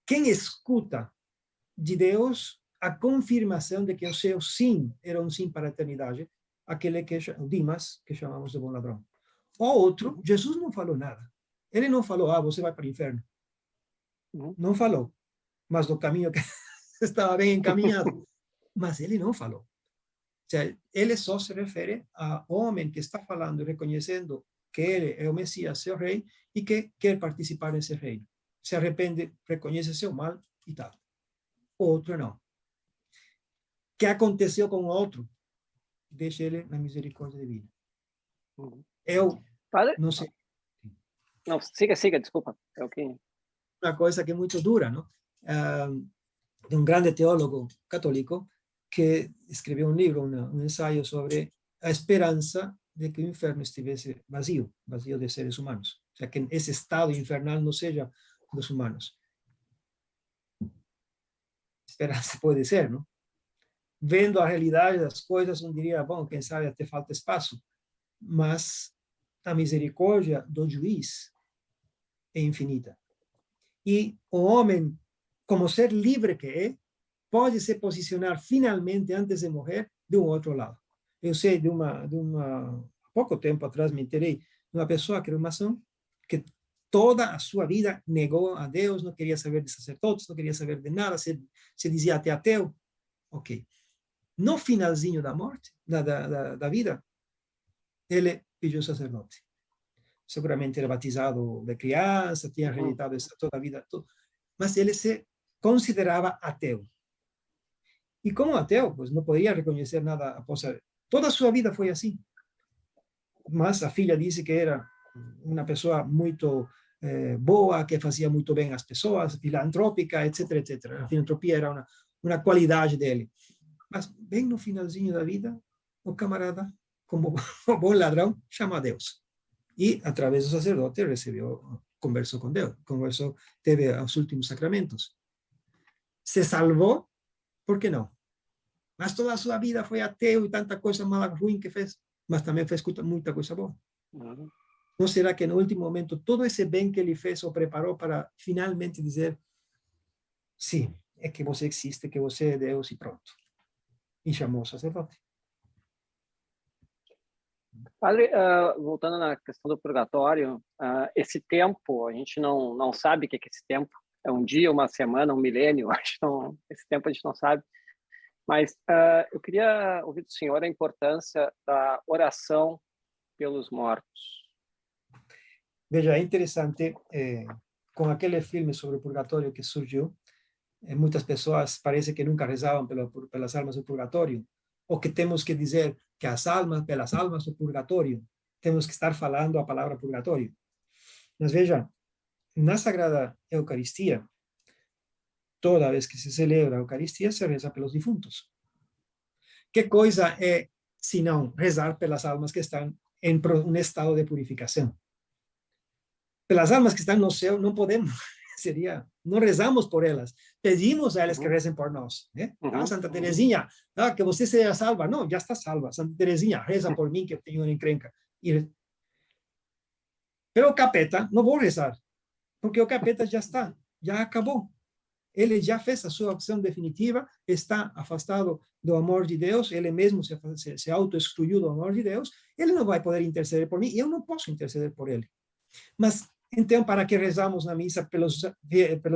Quem escuta de Deus a confirmação de que o seu sim era um sim para a eternidade, aquele que o Dimas, que chamamos de bom ladrão. O outro, Jesus não falou nada. Ele não falou, você vai para o inferno. Não falou. Mas no caminho que estava bem encaminhado. Mas ele não falou. Ou seja, ele só se refere ao homem que está falando e reconhecendo que ele é o Messias, seu rei, e que quer participar nesse reino. Se arrepende, reconhece seu mal e tal. O outro não. O que aconteceu com o outro? Deixa ele na misericórdia divina. Eu não sei. Não, siga, desculpa. É o que... Uma coisa que é muito dura, não? De um grande teólogo católico que escreveu um livro, um ensaio sobre a esperança de que o inferno estivesse vazio de seres humanos. O seja, que esse estado infernal não seja dos humanos. Esperança pode ser, não? Vendo a realidade das coisas, um diria, bom, quem sabe até falta espaço, mas a misericórdia do juiz é infinita. E o homem, como ser livre que é, pode se posicionar finalmente, antes de morrer, de um outro lado. Eu sei há pouco tempo atrás me enterei de uma pessoa que era maçom, que toda a sua vida negou a Deus, não queria saber de sacerdotes, não queria saber de nada, se dizia até ateu. Ok. No finalzinho da morte, da vida, ele pediu sacerdote. Seguramente era batizado de criança, tinha rejeitado isso toda a vida, mas ele se considerava ateu. E como ateu, pues não podia reconhecer nada após toda a sua vida foi assim. Mas a filha disse que era uma pessoa muito boa, que fazia muito bem às pessoas, filantrópica, etc, etc. A filantropia era uma qualidade dele. Mas bem no finalzinho da vida, o camarada, como bom ladrão, chama a Deus. E, através do sacerdote, conversou com Deus, teve os últimos sacramentos. Se salvou, por que não? Mas toda a sua vida foi ateu e tanta coisa mal ruim que fez, mas também fez muita coisa boa. Não será que no último momento todo esse bem que ele fez o preparou para finalmente dizer sim, é que você existe, que você é Deus e pronto. E chamou o sacerdote. Padre, voltando na questão do purgatório, esse tempo, a gente não sabe o que é esse tempo. É um dia, uma semana, um milênio, esse tempo a gente não sabe. Mas eu queria ouvir do senhor a importância da oração pelos mortos. Veja, é interessante, com aquele filme sobre o purgatório que surgiu, muitas pessoas parece que nunca rezavam pelas almas do purgatório, ou que temos que dizer que pelas almas do purgatório, temos que estar falando a palavra purgatório. Mas veja, na Sagrada Eucaristia, toda vez que se celebra a Eucaristia, se reza pelos defuntos. Que coisa é, se não rezar pelas almas que estão em um estado de purificação? Pelas almas que estão no céu, não podemos, não rezamos por elas, pedimos a elas que rezem por nós. Né? Santa Teresinha, que você seja salva. Não, já está salva. Santa Teresinha, reza por mim que eu tenho uma encrenca. Pero o capeta, não vou rezar, porque o capeta já está, já acabou. Ele já fez a sua opção definitiva, está afastado do amor de Deus, ele mesmo se auto-excluiu do amor de Deus, ele não vai poder interceder por mim, e eu não posso interceder por ele. Mas, então, para que rezamos na missa pelos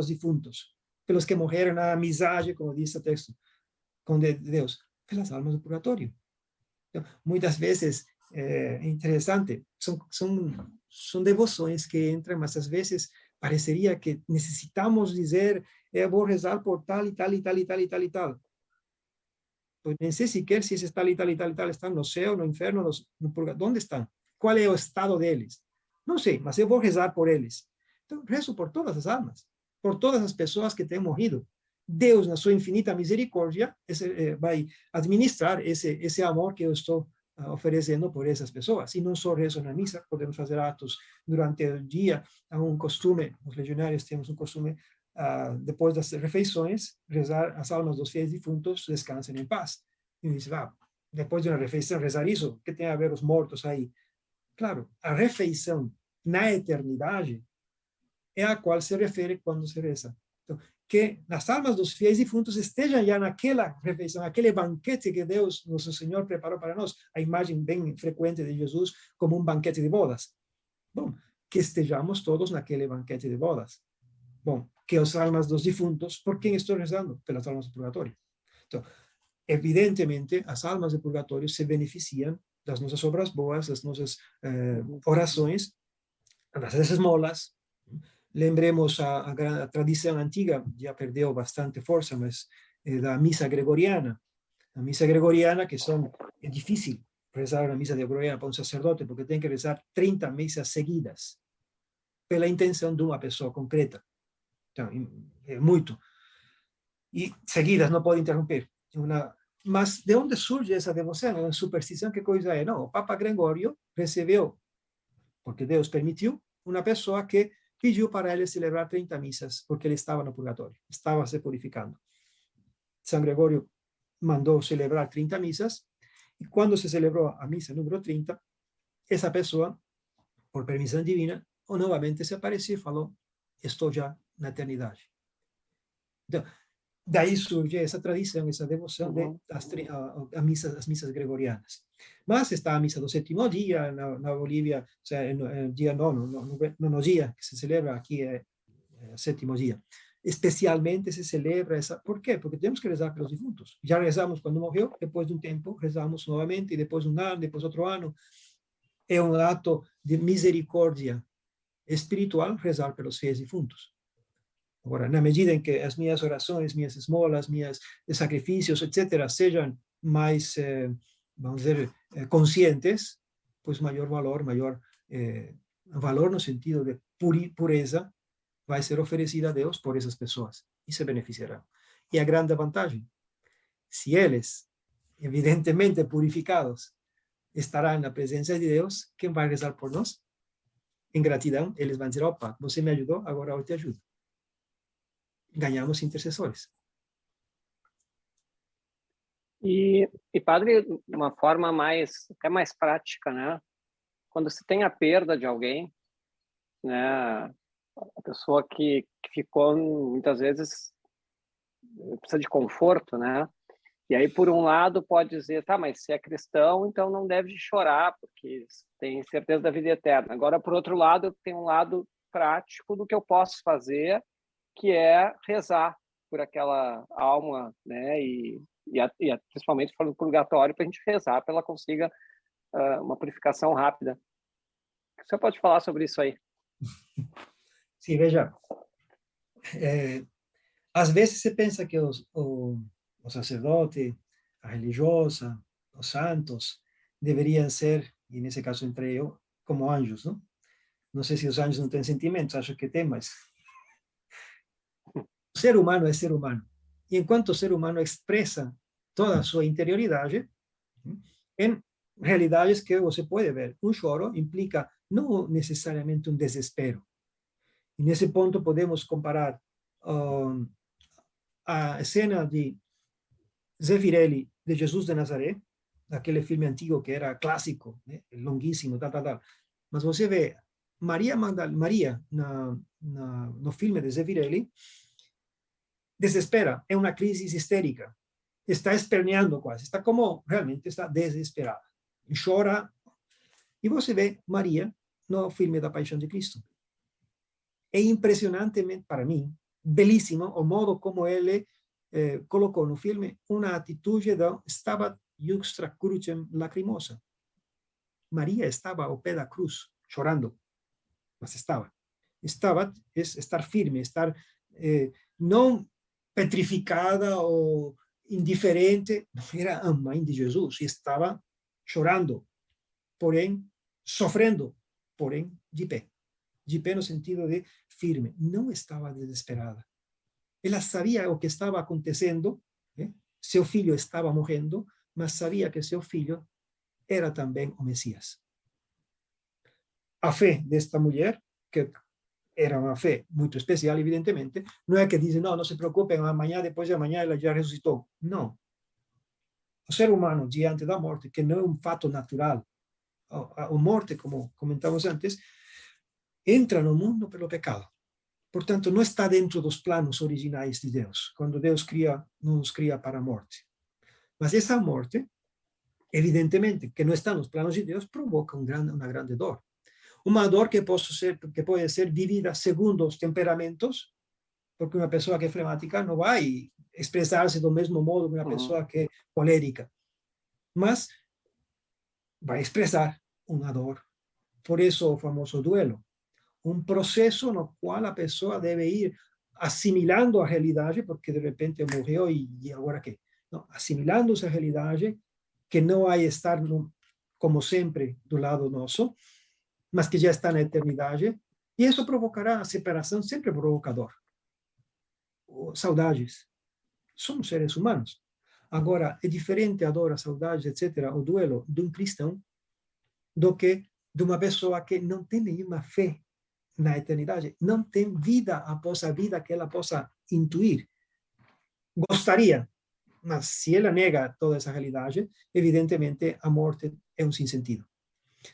defuntos, pelos que morreram na amizade, como diz o texto, com Deus? Pelas almas do purgatório. Então, muitas vezes, é interessante, são devoções que entram, mas às vezes pareceria que necessitamos dizer, eu vou rezar por tal e tal e tal e tal e tal e tal. Eu nem sei sequer se esses tal e tal e tal e tal estão no céu, no inferno, no purgatório. Onde estão? Qual é o estado deles? Não sei, mas eu vou rezar por eles. Então, rezo por todas as almas, por todas as pessoas que têm morrido. Deus, na sua infinita misericórdia, vai administrar esse amor que eu estou oferecendo por essas pessoas. E não só rezo na missa, podemos fazer atos durante o dia. Há um costume, os legionários temos um costume, depois das refeições, rezar as almas dos fiéis defuntos descansem em paz. E diz, depois de uma refeição, rezar isso, o que tem a ver os mortos aí? Claro, a refeição na eternidade é a qual se refere quando se reza. Então, que as almas dos fiéis defuntos estejam já naquela refeição, aquele banquete que Deus, nosso Senhor, preparou para nós, a imagem bem frequente de Jesus como um banquete de bodas. Bom, que estejamos todos naquele banquete de bodas. Bom, que as almas dos defuntos, por quem estou rezando? Pelas almas do purgatório. Então, evidentemente, as almas do purgatório se beneficiam das nossas obras boas, das nossas orações, das esmolas. Lembremos a tradição antiga, já perdeu bastante força, mas da missa gregoriana. A missa gregoriana, que é difícil rezar a missa gregoriana para um sacerdote, porque tem que rezar 30 missas seguidas, pela intenção de uma pessoa concreta. Então, é muito. E seguidas, não pode interromper. Mas de onde surge essa devoção? É uma superstição, que coisa é? Não, o Papa Gregório recebeu, porque Deus permitiu, uma pessoa que pediu para ele celebrar 30 missas, porque ele estava no purgatório, estava se purificando. São Gregório mandou celebrar 30 missas, e quando se celebrou a missa número 30, essa pessoa, por permissão divina, novamente se apareceu e falou, estou já na eternidade. Então, daí surge essa tradição, essa devoção das missas gregorianas. Mas está a missa do sétimo dia, na Bolívia, no dia nono dia que se celebra, aqui é sétimo dia. Especialmente se celebra essa. Por quê? Porque temos que rezar pelos defuntos. Já rezamos quando morreu, depois de um tempo rezamos novamente, e depois de um ano, depois outro ano. É um ato de misericórdia espiritual rezar pelos fiéis defuntos. Agora, na medida em que as minhas orações, minhas esmolas, meus sacrifícios, etc., sejam mais, vamos dizer, conscientes, pois maior valor no sentido de pureza vai ser oferecida a Deus por essas pessoas e se beneficiarão. E a grande vantagem, se eles, evidentemente purificados, estarão na presença de Deus, quem vai rezar por nós? Em gratidão, eles vão dizer, opa, você me ajudou, agora eu te ajudo. Ganhamos intercessores. E padre, uma forma até mais prática, né? Quando se tem a perda de alguém, né? A pessoa que ficou, muitas vezes, precisa de conforto, né? E aí, por um lado, pode dizer, tá, mas se é cristão, então não deve chorar, porque tem certeza da vida eterna. Agora, por outro lado, tem um lado prático do que eu posso fazer, que é rezar por aquela alma, né? E principalmente falando do purgatório, para a gente rezar para ela consiga uma purificação rápida. O que você pode falar sobre isso aí? Sim, veja, às vezes você pensa que o sacerdote, a religiosa, os santos, deveriam ser, e nesse caso entre eu, como anjos, não? Não sei se os anjos não têm sentimentos, acho que tem, mas o ser humano é ser humano. E enquanto o ser humano expressa toda a sua interioridade, em realidades que você pode ver. Um choro implica não necessariamente um desespero. E nesse ponto podemos comparar a cena de Zeffirelli, de Jesus de Nazaré, aquele filme antigo que era clássico, né? Longuíssimo, tal, tal, tal. Mas você vê Maria no filme de Zeffirelli, desespera, é uma crise histérica, está esperneando quase, está como realmente está desesperada, chora. E você vê Maria no filme da Paixão de Cristo. É impressionantemente, para mim, belíssimo o modo como ele colocou no filme uma atitude de stabat juxta crucem lacrimosa. Maria estava ao pé da cruz, chorando, mas estava. Stabat é estar firme, estar não petrificada ou indiferente. Era a mãe de Jesus e estava chorando, porém, sofrendo, porém, de pé. De pé no sentido de firme. Não estava desesperada. Ela sabia o que estava acontecendo, seu filho estava morrendo, mas sabia que seu filho era também o Messias. A fé desta mulher, que era uma fé muito especial, evidentemente, não é que diz, não se preocupem, amanhã, depois de amanhã, ela já ressuscitou. Não. O ser humano, diante da morte, que não é um fato natural, a morte, como comentamos antes, entra no mundo pelo pecado. Portanto, não está dentro dos planos originais de Deus. Quando Deus cria, não nos cria para a morte. Mas essa morte, evidentemente, que não está nos planos de Deus, provoca uma grande dor. Uma dor que pode ser vivida segundo os temperamentos, porque uma pessoa que é flemática não vai expressar-se do mesmo modo que uma pessoa que é colérica, mas vai expressar uma dor. Por isso o famoso duelo. Um processo no qual a pessoa deve ir assimilando a realidade, porque de repente morreu e agora quê? Não, assimilando essa realidade, que não vai estar, como sempre, do lado nosso, mas que já está na eternidade, e isso provocará a separação, sempre provocador. Saudades. Somos seres humanos. Agora, é diferente a dor, a saudade, etc., o duelo de um cristão, do que de uma pessoa que não tem nenhuma fé na eternidade, não tem vida após a vida que ela possa intuir. Gostaria, mas se ela nega toda essa realidade, evidentemente a morte é um sinsentido.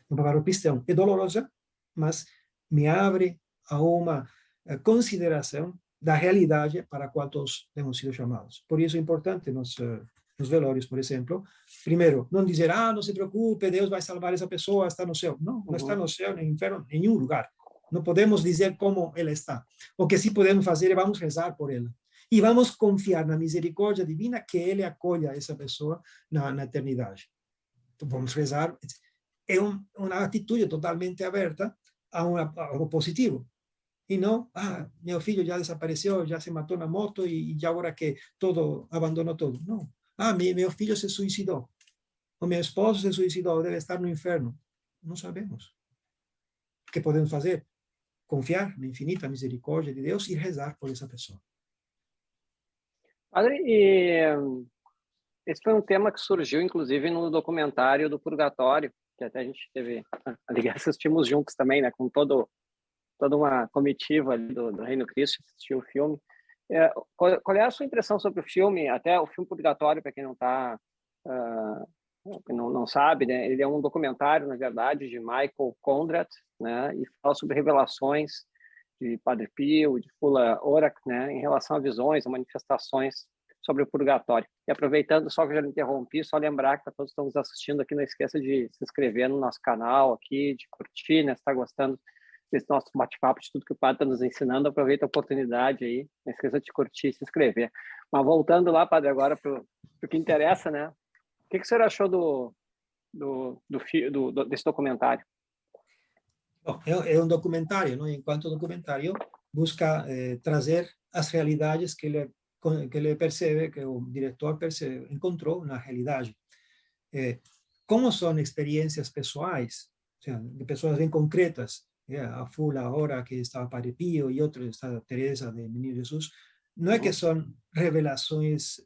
Para o cristão é dolorosa, mas me abre a uma consideração da realidade para a qual todos temos sido chamados. Por isso é importante nos velórios, por exemplo, primeiro, não dizer, não se preocupe, Deus vai salvar essa pessoa, está no céu. Não, não está no céu, nem no inferno, em nenhum lugar. Não podemos dizer como ela está. O que sim podemos fazer é vamos rezar por ela. E vamos confiar na misericórdia divina que ele acolha essa pessoa na eternidade. Então, vamos rezar. É uma atitude totalmente aberta a algo positivo. E não, meu filho já desapareceu, já se matou na moto e agora que todo abandonou tudo. Não. Meu filho se suicidou. O meu esposo se suicidou, deve estar no inferno. Não sabemos. O que podemos fazer? Confiar na infinita misericórdia de Deus e rezar por essa pessoa. Padre, e esse foi um tema que surgiu, inclusive, no documentário do Purgatório, que até a gente teve, aliás, assistimos juntos também, né, com toda uma comitiva ali do Reino Cristo, assistiu o filme. Qual é a sua impressão sobre o filme? Até o filme Purgatório, para quem não sabe, né, ele é um documentário, na verdade, de Michael Conrad, né, e fala sobre revelações de Padre Pio, de Fula Orak, né, em relação a visões, a manifestações sobre o purgatório. E aproveitando, só que eu já interrompi, só lembrar que para todos que estão nos assistindo aqui, não esqueça de se inscrever no nosso canal aqui, de curtir, né, se está gostando desse nosso bate-papo, de tudo que o Padre está nos ensinando, aproveita a oportunidade aí, não esqueça de curtir e se inscrever. Mas voltando lá, Padre, agora para o que interessa, né? O que o senhor achou desse documentário? É um documentário, não? Enquanto documentário, busca trazer as realidades que ele percebe, que o diretor encontrou na realidade. Como são experiências pessoais, ou seja, de pessoas bem concretas, a Fula agora que estava Padre Pio e outros, está Teresa de Menino Jesus, não é que são revelações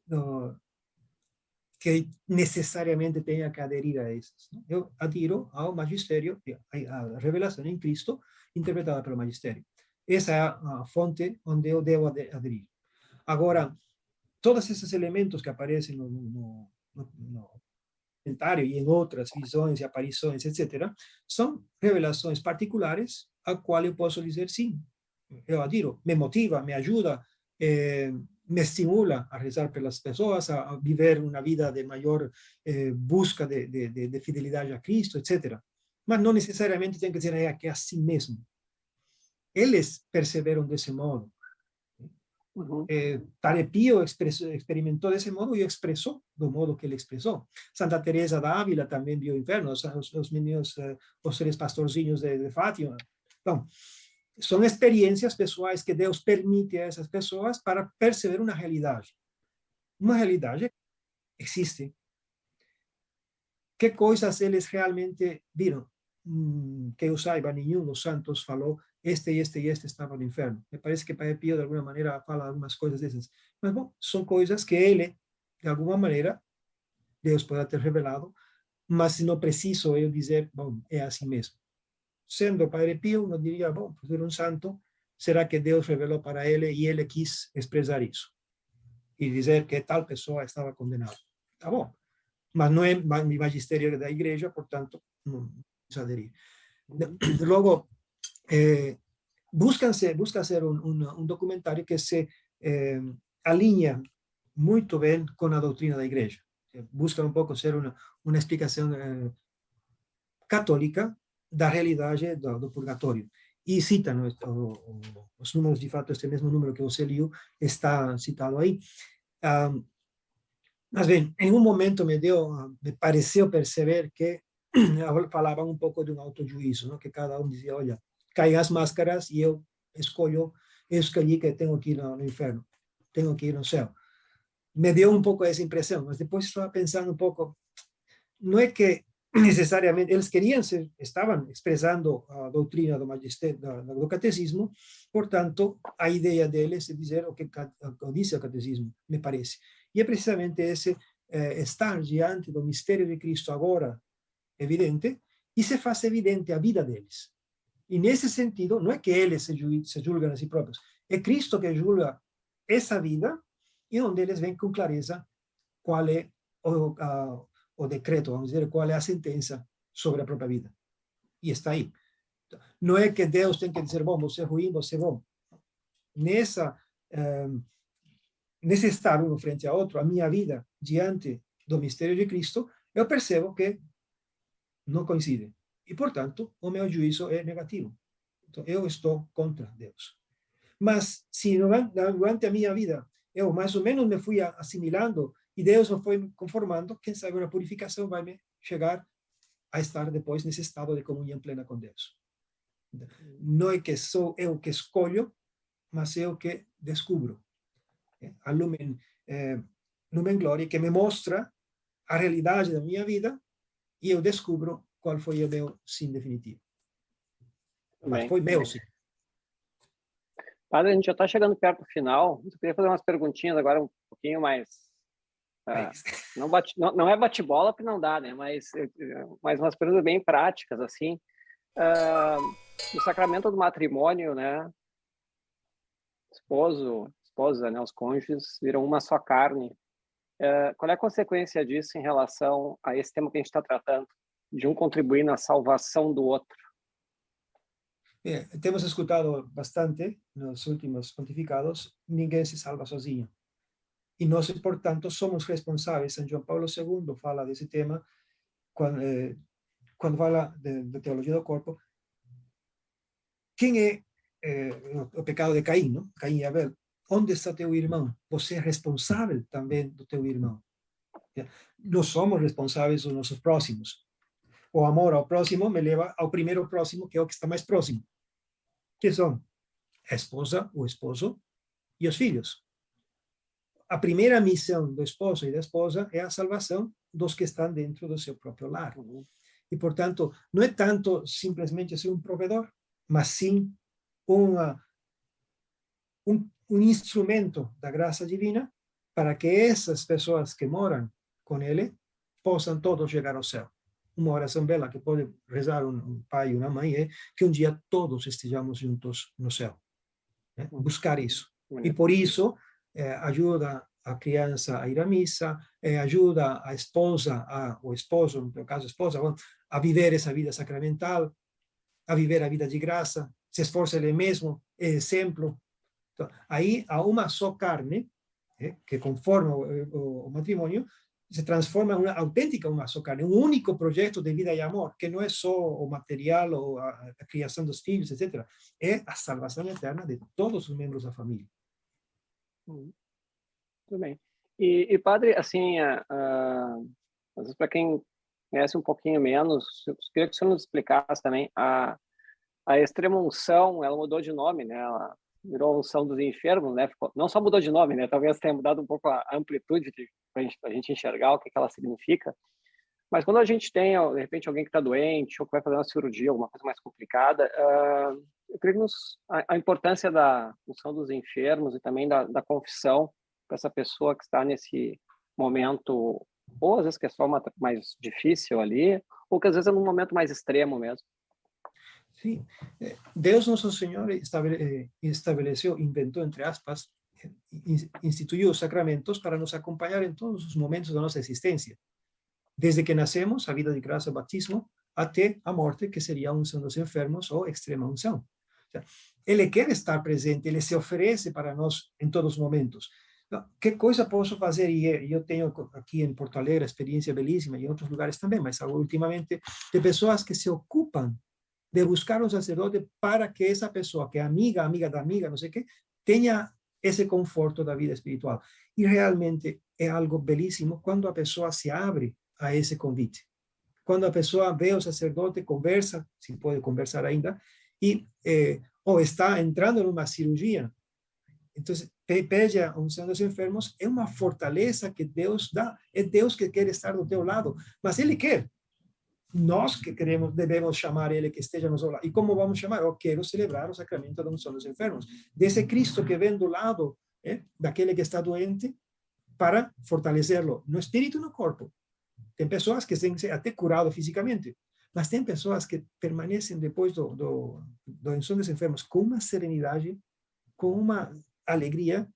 que necessariamente tenha que aderir a essas. Não? Eu adiro ao magistério, a revelação em Cristo, interpretada pelo magistério. Essa é a fonte onde eu devo aderir. Agora, todos esses elementos que aparecem no comentário e em outras visões e aparições, etc., são revelações particulares a qual eu posso dizer sim. Eu adiro, me motiva, me ajuda, me estimula a rezar pelas pessoas, a viver uma vida de maior busca de fidelidade a Cristo, etc. Mas não necessariamente tem que ser que é assim mesmo. Eles perceberam desse modo. Padre Pio experimentou desse modo e expressou do modo que ele expressou. Santa Teresa da Ávila também viu o inferno, os meninos, os três pastorzinhos de Fátima. Então, são experiências pessoais que Deus permite a essas pessoas para perceber uma realidade. Uma realidade que existe. Que coisas eles realmente viram? Que eu saiba, nenhum dos santos falou este e este e este estavam no inferno. Me parece que Padre Pio, de alguma maneira, fala algumas coisas dessas. Mas, bom, são coisas que ele, de alguma maneira, Deus pode ter revelado, mas não preciso eu dizer, bom, é assim mesmo. Sendo Padre Pio, não diria, bom, por ser um santo, será que Deus revelou para ele e ele quis expressar isso? E dizer que tal pessoa estava condenada. Tá bom. Mas não é magistério da igreja, portanto, não precisa aderir. Logo, busca ser um documentário que se alinha muito bem com a doutrina da igreja. Busca um pouco ser uma explicação católica da realidade do purgatório. E cita os números, de fato, este mesmo número que você leu está citado aí. Mas bem, em um momento me pareceu perceber que falavam um pouco de um autojuízo, não? Que cada um dizia, olha, caem as máscaras e eu escolhi que tenho que ir no inferno, tenho que ir no céu. Me deu um pouco essa impressão, mas depois estava pensando um pouco, não é que necessariamente eles estavam expressando a doutrina do magistério, do catecismo, portanto, a ideia deles é dizer o que diz o catecismo, me parece. E é precisamente esse estar diante do mistério de Cristo agora evidente e se faz evidente a vida deles. E nesse sentido, não é que eles se julgam a si próprios, é Cristo que julga essa vida e onde eles veem com clareza qual é o decreto, vamos dizer, qual é a sentença sobre a própria vida. E está aí. Não é que Deus tem que dizer, bom, você é ruim, você é bom. Nesse estar um frente a outro, a minha vida diante do mistério de Cristo, eu percebo que não coincide. E, portanto, o meu juízo é negativo. Então, eu estou contra Deus. Mas, se durante a minha vida eu mais ou menos me fui assimilando e Deus me foi conformando, quem sabe a purificação vai me chegar a estar depois nesse estado de comunhão plena com Deus. Não é que sou eu que escolho, mas eu que descubro. A Lumen Gloria, que me mostra a realidade da minha vida e eu descubro qual foi o meu sim definitivo. Mas foi meu sim. Padre, a gente já está chegando perto do final. Eu queria fazer umas perguntinhas agora um pouquinho mais... não é bate-bola, porque não dá, né? Mas umas perguntas bem práticas, assim. No sacramento do matrimônio, né? Esposa, né? Os cônjuges viram uma só carne. Qual é a consequência disso em relação a esse tema que a gente está tratando? De um contribuir na salvação do outro? Temos escutado bastante nos últimos pontificados, ninguém se salva sozinho. E nós, portanto, somos responsáveis. São João Paulo II fala desse tema quando fala de teologia do corpo. Quem é o pecado de Caim, não? Caim e Abel. Onde está teu irmão? Você é responsável também do teu irmão. Nós somos responsáveis dos nossos próximos. o amor ao próximo me leva ao primeiro próximo, que é o que está mais próximo, que são a esposa, o esposo e os filhos. A primeira missão do esposo e da esposa é a salvação dos que estão dentro do seu próprio lar. E, portanto, não é tanto simplesmente ser um provedor, mas sim um instrumento da graça divina para que essas pessoas que moram com ele possam todos chegar ao céu. Uma oração bela que pode rezar um pai e uma mãe é que um dia todos estejamos juntos no céu. Né? Buscar isso. E por isso, ajuda a criança a ir à missa, ajuda a esposa, o esposo, no meu caso a esposa, a viver essa vida sacramental, a viver a vida de graça, se esforça ele mesmo, é exemplo. Então, aí há uma só carne, que conforma o matrimônio, se transforma em uma autêntica uma só carne, um único projeto de vida e amor, que não é só o material ou a criação dos filhos, etc. É a salvação eterna de todos os membros da família. Muito bem. E padre, assim, às vezes para quem conhece um pouquinho menos, eu queria que o senhor nos explicasse também a extrema-unção, ela mudou de nome, né? Ela virou a unção dos enfermos, né? Não só mudou de nome, né? Talvez tenha mudado um pouco a amplitude para a gente enxergar o que ela significa. Mas quando a gente tem, de repente, alguém que está doente ou que vai fazer uma cirurgia, alguma coisa mais complicada, eu creio que a importância da unção dos enfermos e também da confissão para essa pessoa que está nesse momento, ou às vezes que é só mais difícil ali, ou que às vezes é num momento mais extremo mesmo. Sim, Deus Nosso Senhor estabeleceu, inventou, entre aspas, instituiu os sacramentos para nos acompanhar em todos os momentos da nossa existência. Desde que nascemos, a vida de graça, o batismo, até a morte, que seria a unção dos enfermos ou extrema unção. Ele quer estar presente, ele se oferece para nós em todos os momentos. Então, que coisa posso fazer? E eu tenho aqui em Porto Alegre a experiência belíssima, e em outros lugares também, mas ultimamente, de pessoas que se ocupam de buscar um sacerdote para que essa pessoa, que é amiga da amiga, não sei o quê, tenha esse conforto da vida espiritual. E realmente é algo belíssimo quando a pessoa se abre a esse convite. Quando a pessoa vê o sacerdote, conversa, se pode conversar ainda, e ou está entrando numa cirurgia, então pede a unção dos enfermos, é uma fortaleza que Deus dá, é Deus que quer estar do teu lado, mas Ele quer. Nós que queremos, devemos chamar Ele que esteja nos lado. E como vamos chamar? Eu quero celebrar o sacramento da unção dos enfermos, desse Cristo que vem do lado daquele que está doente, para fortalecê-lo no espírito e no corpo. Tem pessoas que têm que ser até curado fisicamente, mas tem pessoas que permanecem depois da unção dos enfermos com uma serenidade, com uma alegria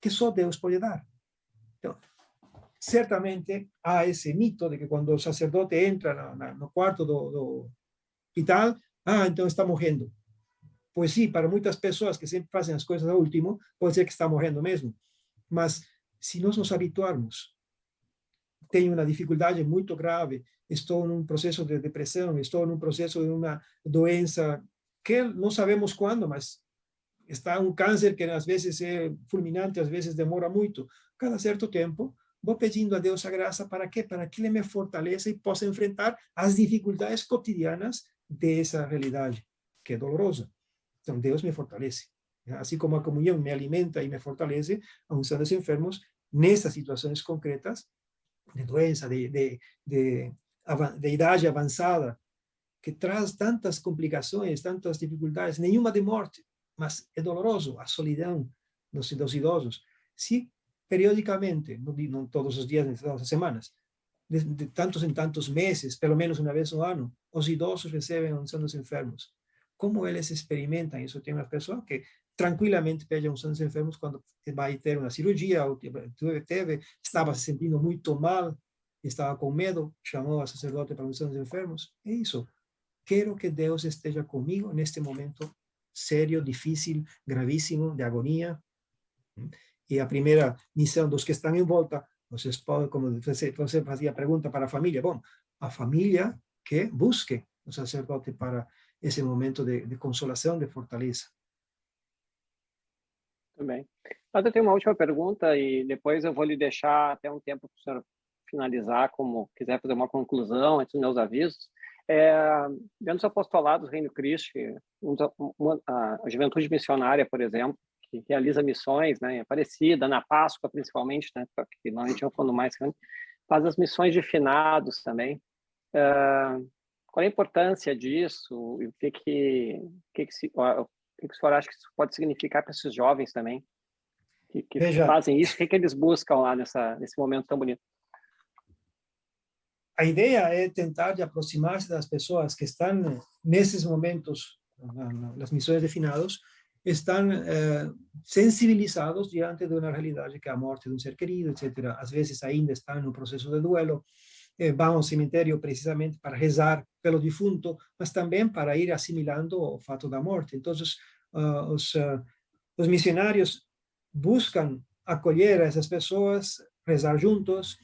que só Deus pode dar. Então, certamente há esse mito de que quando o sacerdote entra no quarto do hospital, então está morrendo. Pois sim, para muitas pessoas que sempre fazem as coisas ao último, pode ser que está morrendo mesmo. Mas se nós nos habituarmos, tenho uma dificuldade muito grave, estou num processo de depressão, estou num processo de uma doença que não sabemos quando, mas está um câncer que às vezes é fulminante, às vezes demora muito. Cada certo tempo, vou pedindo a Deus a graça para quê? Para que Ele me fortaleça e possa enfrentar as dificuldades cotidianas dessa realidade, que é dolorosa. Então, Deus me fortalece. Assim como a comunhão me alimenta e me fortalece, a unção dos enfermos, nessas situações concretas, de doença, de idade avançada, que traz tantas complicações, tantas dificuldades, nenhuma de morte, mas é doloroso a solidão dos idosos. Se periodicamente, não todos os dias, todas as semanas, de tantos em tantos meses, pelo menos uma vez no ano, os idosos recebem a unção dos enfermos. Como eles experimentam isso? Tem uma pessoa que tranquilamente pede a unção dos enfermos quando vai ter uma cirurgia, ou estava se sentindo muito mal, estava com medo, chamou a sacerdote para a unção dos enfermos. É isso. Quero que Deus esteja comigo neste momento sério, difícil, gravíssimo, de agonia. E a primeira missão dos que estão em volta, vocês podem, como você fazia a pergunta para a família, bom, a família que busque o sacerdote para esse momento de consolação, de fortaleza. Muito bem. Mas eu tenho uma última pergunta e depois eu vou lhe deixar até um tempo para o senhor finalizar, como quiser fazer uma conclusão entre os meus avisos. Dentro dos apostolados do Reino Cristo, a Juventude Missionária, por exemplo, que realiza missões, né, em Aparecida, na Páscoa principalmente, né, que normalmente é o quando mais faz as missões de finados também. Qual é a importância disso e o que o senhor acha que isso pode significar para esses jovens também que Veja, fazem isso? O que eles buscam lá nesse momento tão bonito? a ideia é tentar de aproximar-se das pessoas que estão nesses momentos, nas missões de finados, estão sensibilizados diante de uma realidade que é a morte de um ser querido, etc. Às vezes ainda estão no processo de duelo, vão ao cemitério precisamente para rezar pelo defunto, mas também para ir assimilando o fato da morte. Então, os missionários buscam acolher a essas pessoas, rezar juntos,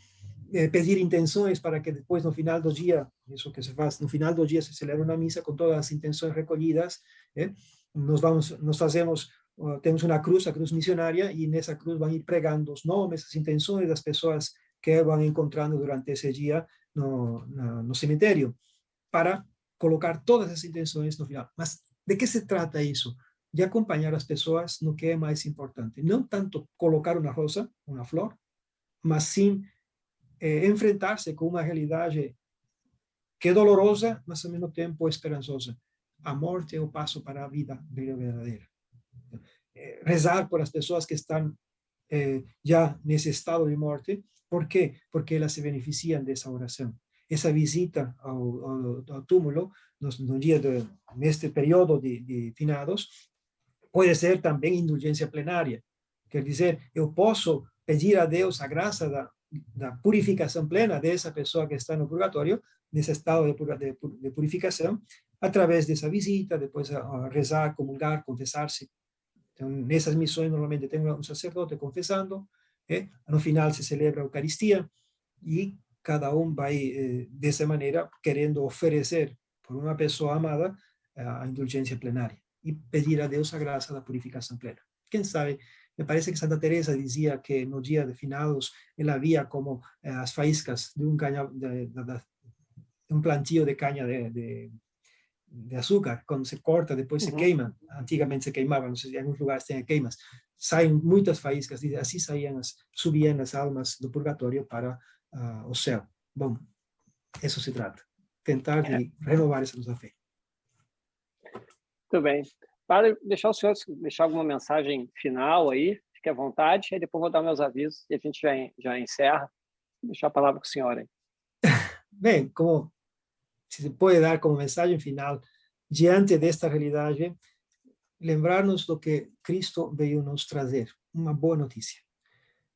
pedir intenções para que depois, no final do dia, isso que se faz, no final do dia se celebra uma missa com todas as intenções recolhidas, nós fazemos, temos uma cruz, a cruz missionária, e nessa cruz vão ir pregando os nomes, as intenções das pessoas que vão encontrando durante esse dia no cemitério, para colocar todas as intenções no final. Mas de que se trata isso? De acompanhar as pessoas no que é mais importante. Não tanto colocar uma rosa, uma flor, mas sim enfrentar-se com uma realidade que é dolorosa, mas ao mesmo tempo esperançosa. A morte é o passo para a vida verdadeira. Rezar por as pessoas que estão já nesse estado de morte. Por quê? Porque elas se beneficiam dessa oração. Essa visita ao túmulo, neste período de finados, pode ser também indulgência plenária. Quer dizer, eu posso pedir a Deus a graça da purificação plena dessa pessoa que está no purgatório, nesse estado de purificação, através dessa visita, depois rezar, comungar, confessar-se. Então, nessas missões, normalmente tem um sacerdote confessando, no final se celebra a Eucaristia, e cada um vai, dessa maneira, querendo oferecer por uma pessoa amada a indulgência plenária e pedir a Deus a graça da purificação plena. Quem sabe, me parece que Santa Teresa dizia que no dia de finados ela via como as faíscas de um plantio de canha de açúcar, quando se corta, depois se queima. Antigamente se queimava, não sei, em alguns lugares tem queimas. Saem muitas faíscas, e assim subiam as almas do purgatório para o céu. Bom, isso se trata. Tentar de renovar essa nossa fé. Muito bem. Padre, deixar o senhor deixar alguma mensagem final aí, fique à vontade, aí depois vou dar meus avisos e a gente já encerra. Vou deixar a palavra com o senhor aí. Bem, como se pode dar como mensagem final, diante desta realidade, lembrar-nos do que Cristo veio nos trazer, uma boa notícia.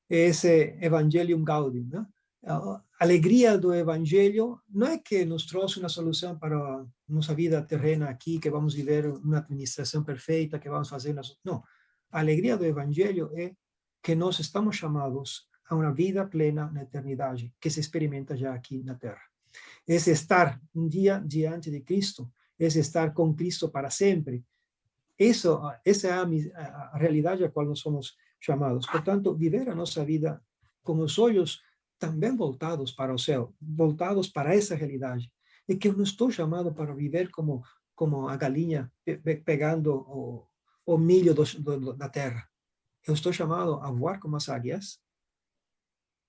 Esse Evangelium Gaudium, né? A alegria do Evangelho não é que nos trouxe uma solução para a nossa vida terrena aqui, que vamos viver uma administração perfeita, que vamos fazer... Não. A alegria do Evangelho é que nós estamos chamados a uma vida plena na eternidade, que se experimenta já aqui na Terra. Esse estar um dia diante de Cristo, esse estar com Cristo para sempre. Essa é a realidade a qual nós somos chamados. Portanto, viver a nossa vida com os olhos também voltados para o céu, voltados para essa realidade. E que eu não estou chamado para viver como a galinha pegando o milho da terra. Eu estou chamado a voar como as águias,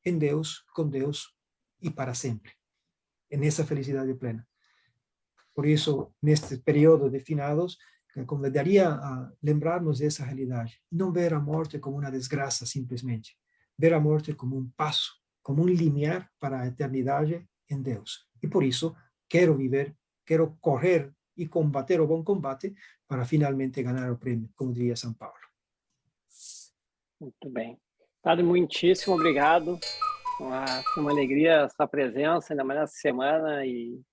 em Deus, com Deus e para sempre. Nessa felicidade plena. Por isso, neste período de finados, convidaria a lembrarmos dessa realidade. Não ver a morte como uma desgraça, simplesmente. Ver a morte como um passo, como um limiar para a eternidade em Deus. E por isso, quero viver, quero correr e combater o bom combate para finalmente ganhar o prêmio, como diria São Paulo. Muito bem. Padre, muitíssimo obrigado. Uma alegria a sua presença, ainda mais nessa semana, e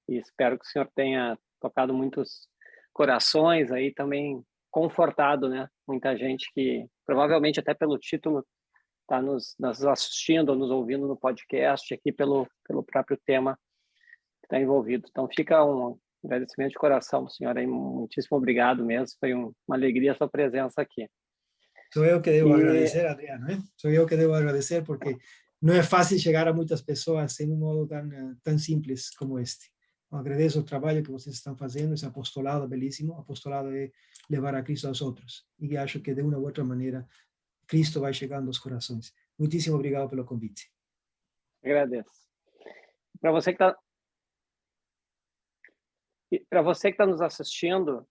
espero que o senhor tenha tocado muitos corações aí, também confortado, né? Muita gente que, provavelmente até pelo título, está nos assistindo ou nos ouvindo no podcast, aqui pelo próprio tema que está envolvido. Então, fica um agradecimento de coração, senhor, aí, muitíssimo obrigado mesmo, foi uma alegria a sua presença aqui. Sou eu que devo agradecer, Adriano, né? Sou eu que devo agradecer, porque não é fácil chegar a muitas pessoas em um modo tão simples como este. Eu agradeço o trabalho que vocês estão fazendo, esse apostolado belíssimo, apostolado é levar a Cristo aos outros. E acho que, de uma ou outra maneira, Cristo vai chegando aos corações. Muitíssimo obrigado pelo convite. Agradeço. Para você que está nos assistindo,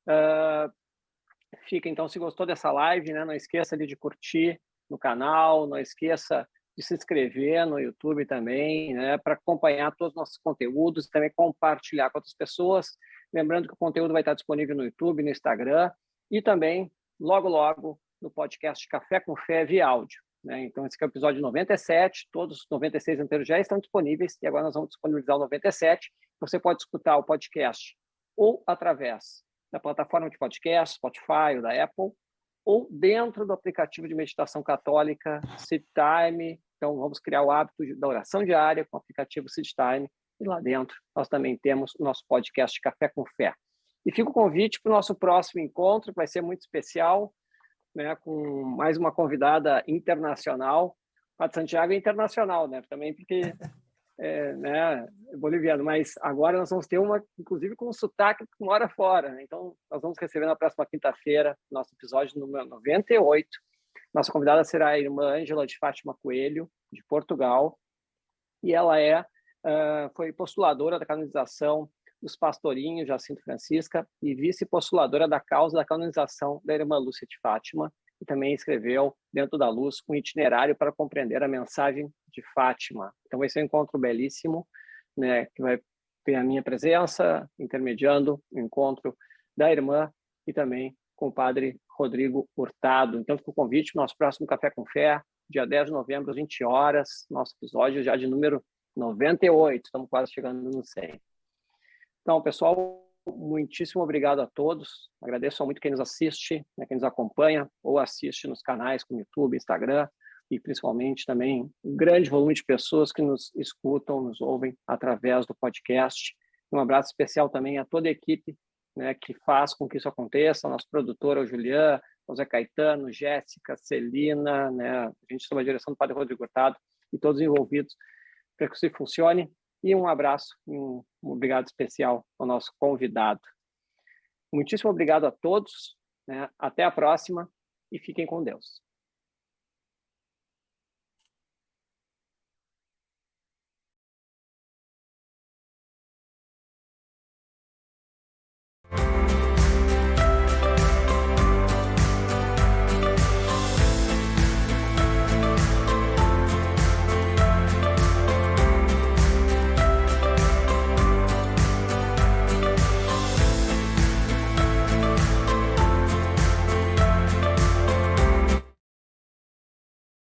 fica, então, se gostou dessa live, né, não esqueça de curtir no canal, não esqueça de se inscrever no YouTube também, né, para acompanhar todos os nossos conteúdos, também compartilhar com outras pessoas. Lembrando que o conteúdo vai estar disponível no YouTube, no Instagram e também, logo, logo, no podcast Café com Fé via áudio. Né? Então, esse aqui é o episódio 97, todos os 96 inteiros já estão disponíveis e agora nós vamos disponibilizar o 97. Você pode escutar o podcast ou através da plataforma de podcast, Spotify ou da Apple, ou dentro do aplicativo de meditação católica, Seed Time. Então, vamos criar o hábito da oração diária com o aplicativo Seed Time. E lá dentro, nós também temos o nosso podcast Café com Fé. E fica o convite para o nosso próximo encontro, que vai ser muito especial, né, com mais uma convidada internacional. A de Santiago é internacional, né, também porque né, boliviano, mas agora nós vamos ter uma, inclusive, com um sotaque que mora fora. Né? Então, nós vamos receber na próxima quinta-feira, nosso episódio número 98. Nossa convidada será a irmã Ângela de Fátima Coelho, de Portugal, e ela foi postuladora da canonização dos pastorinhos Jacinto Francisca e vice-postuladora da causa da canonização da irmã Lúcia de Fátima, e também escreveu, Dentro da Luz, um itinerário para compreender a mensagem de Fátima. Então, vai ser um encontro belíssimo, né, que vai ter a minha presença, intermediando o encontro da irmã e também com o padre Rodrigo Hurtado. Então, fica o convite para o nosso próximo Café com Fé, dia 10 de novembro, às 20 horas, nosso episódio já de número 98, estamos quase chegando no 100. Então, pessoal, muitíssimo obrigado a todos. Agradeço muito quem nos assiste, né, quem nos acompanha ou assiste nos canais como YouTube, Instagram e principalmente também um grande volume de pessoas que nos escutam, nos ouvem através do podcast. Um abraço especial também a toda a equipe, né, que faz com que isso aconteça, nosso produtor, o Julian, o Zé Caetano, Jéssica, Celina, né, a gente sob a direção do Padre Rodrigo Hurtado e todos envolvidos para que isso funcione. E um abraço, um obrigado especial ao nosso convidado. Muitíssimo obrigado a todos, né? Até a próxima e fiquem com Deus.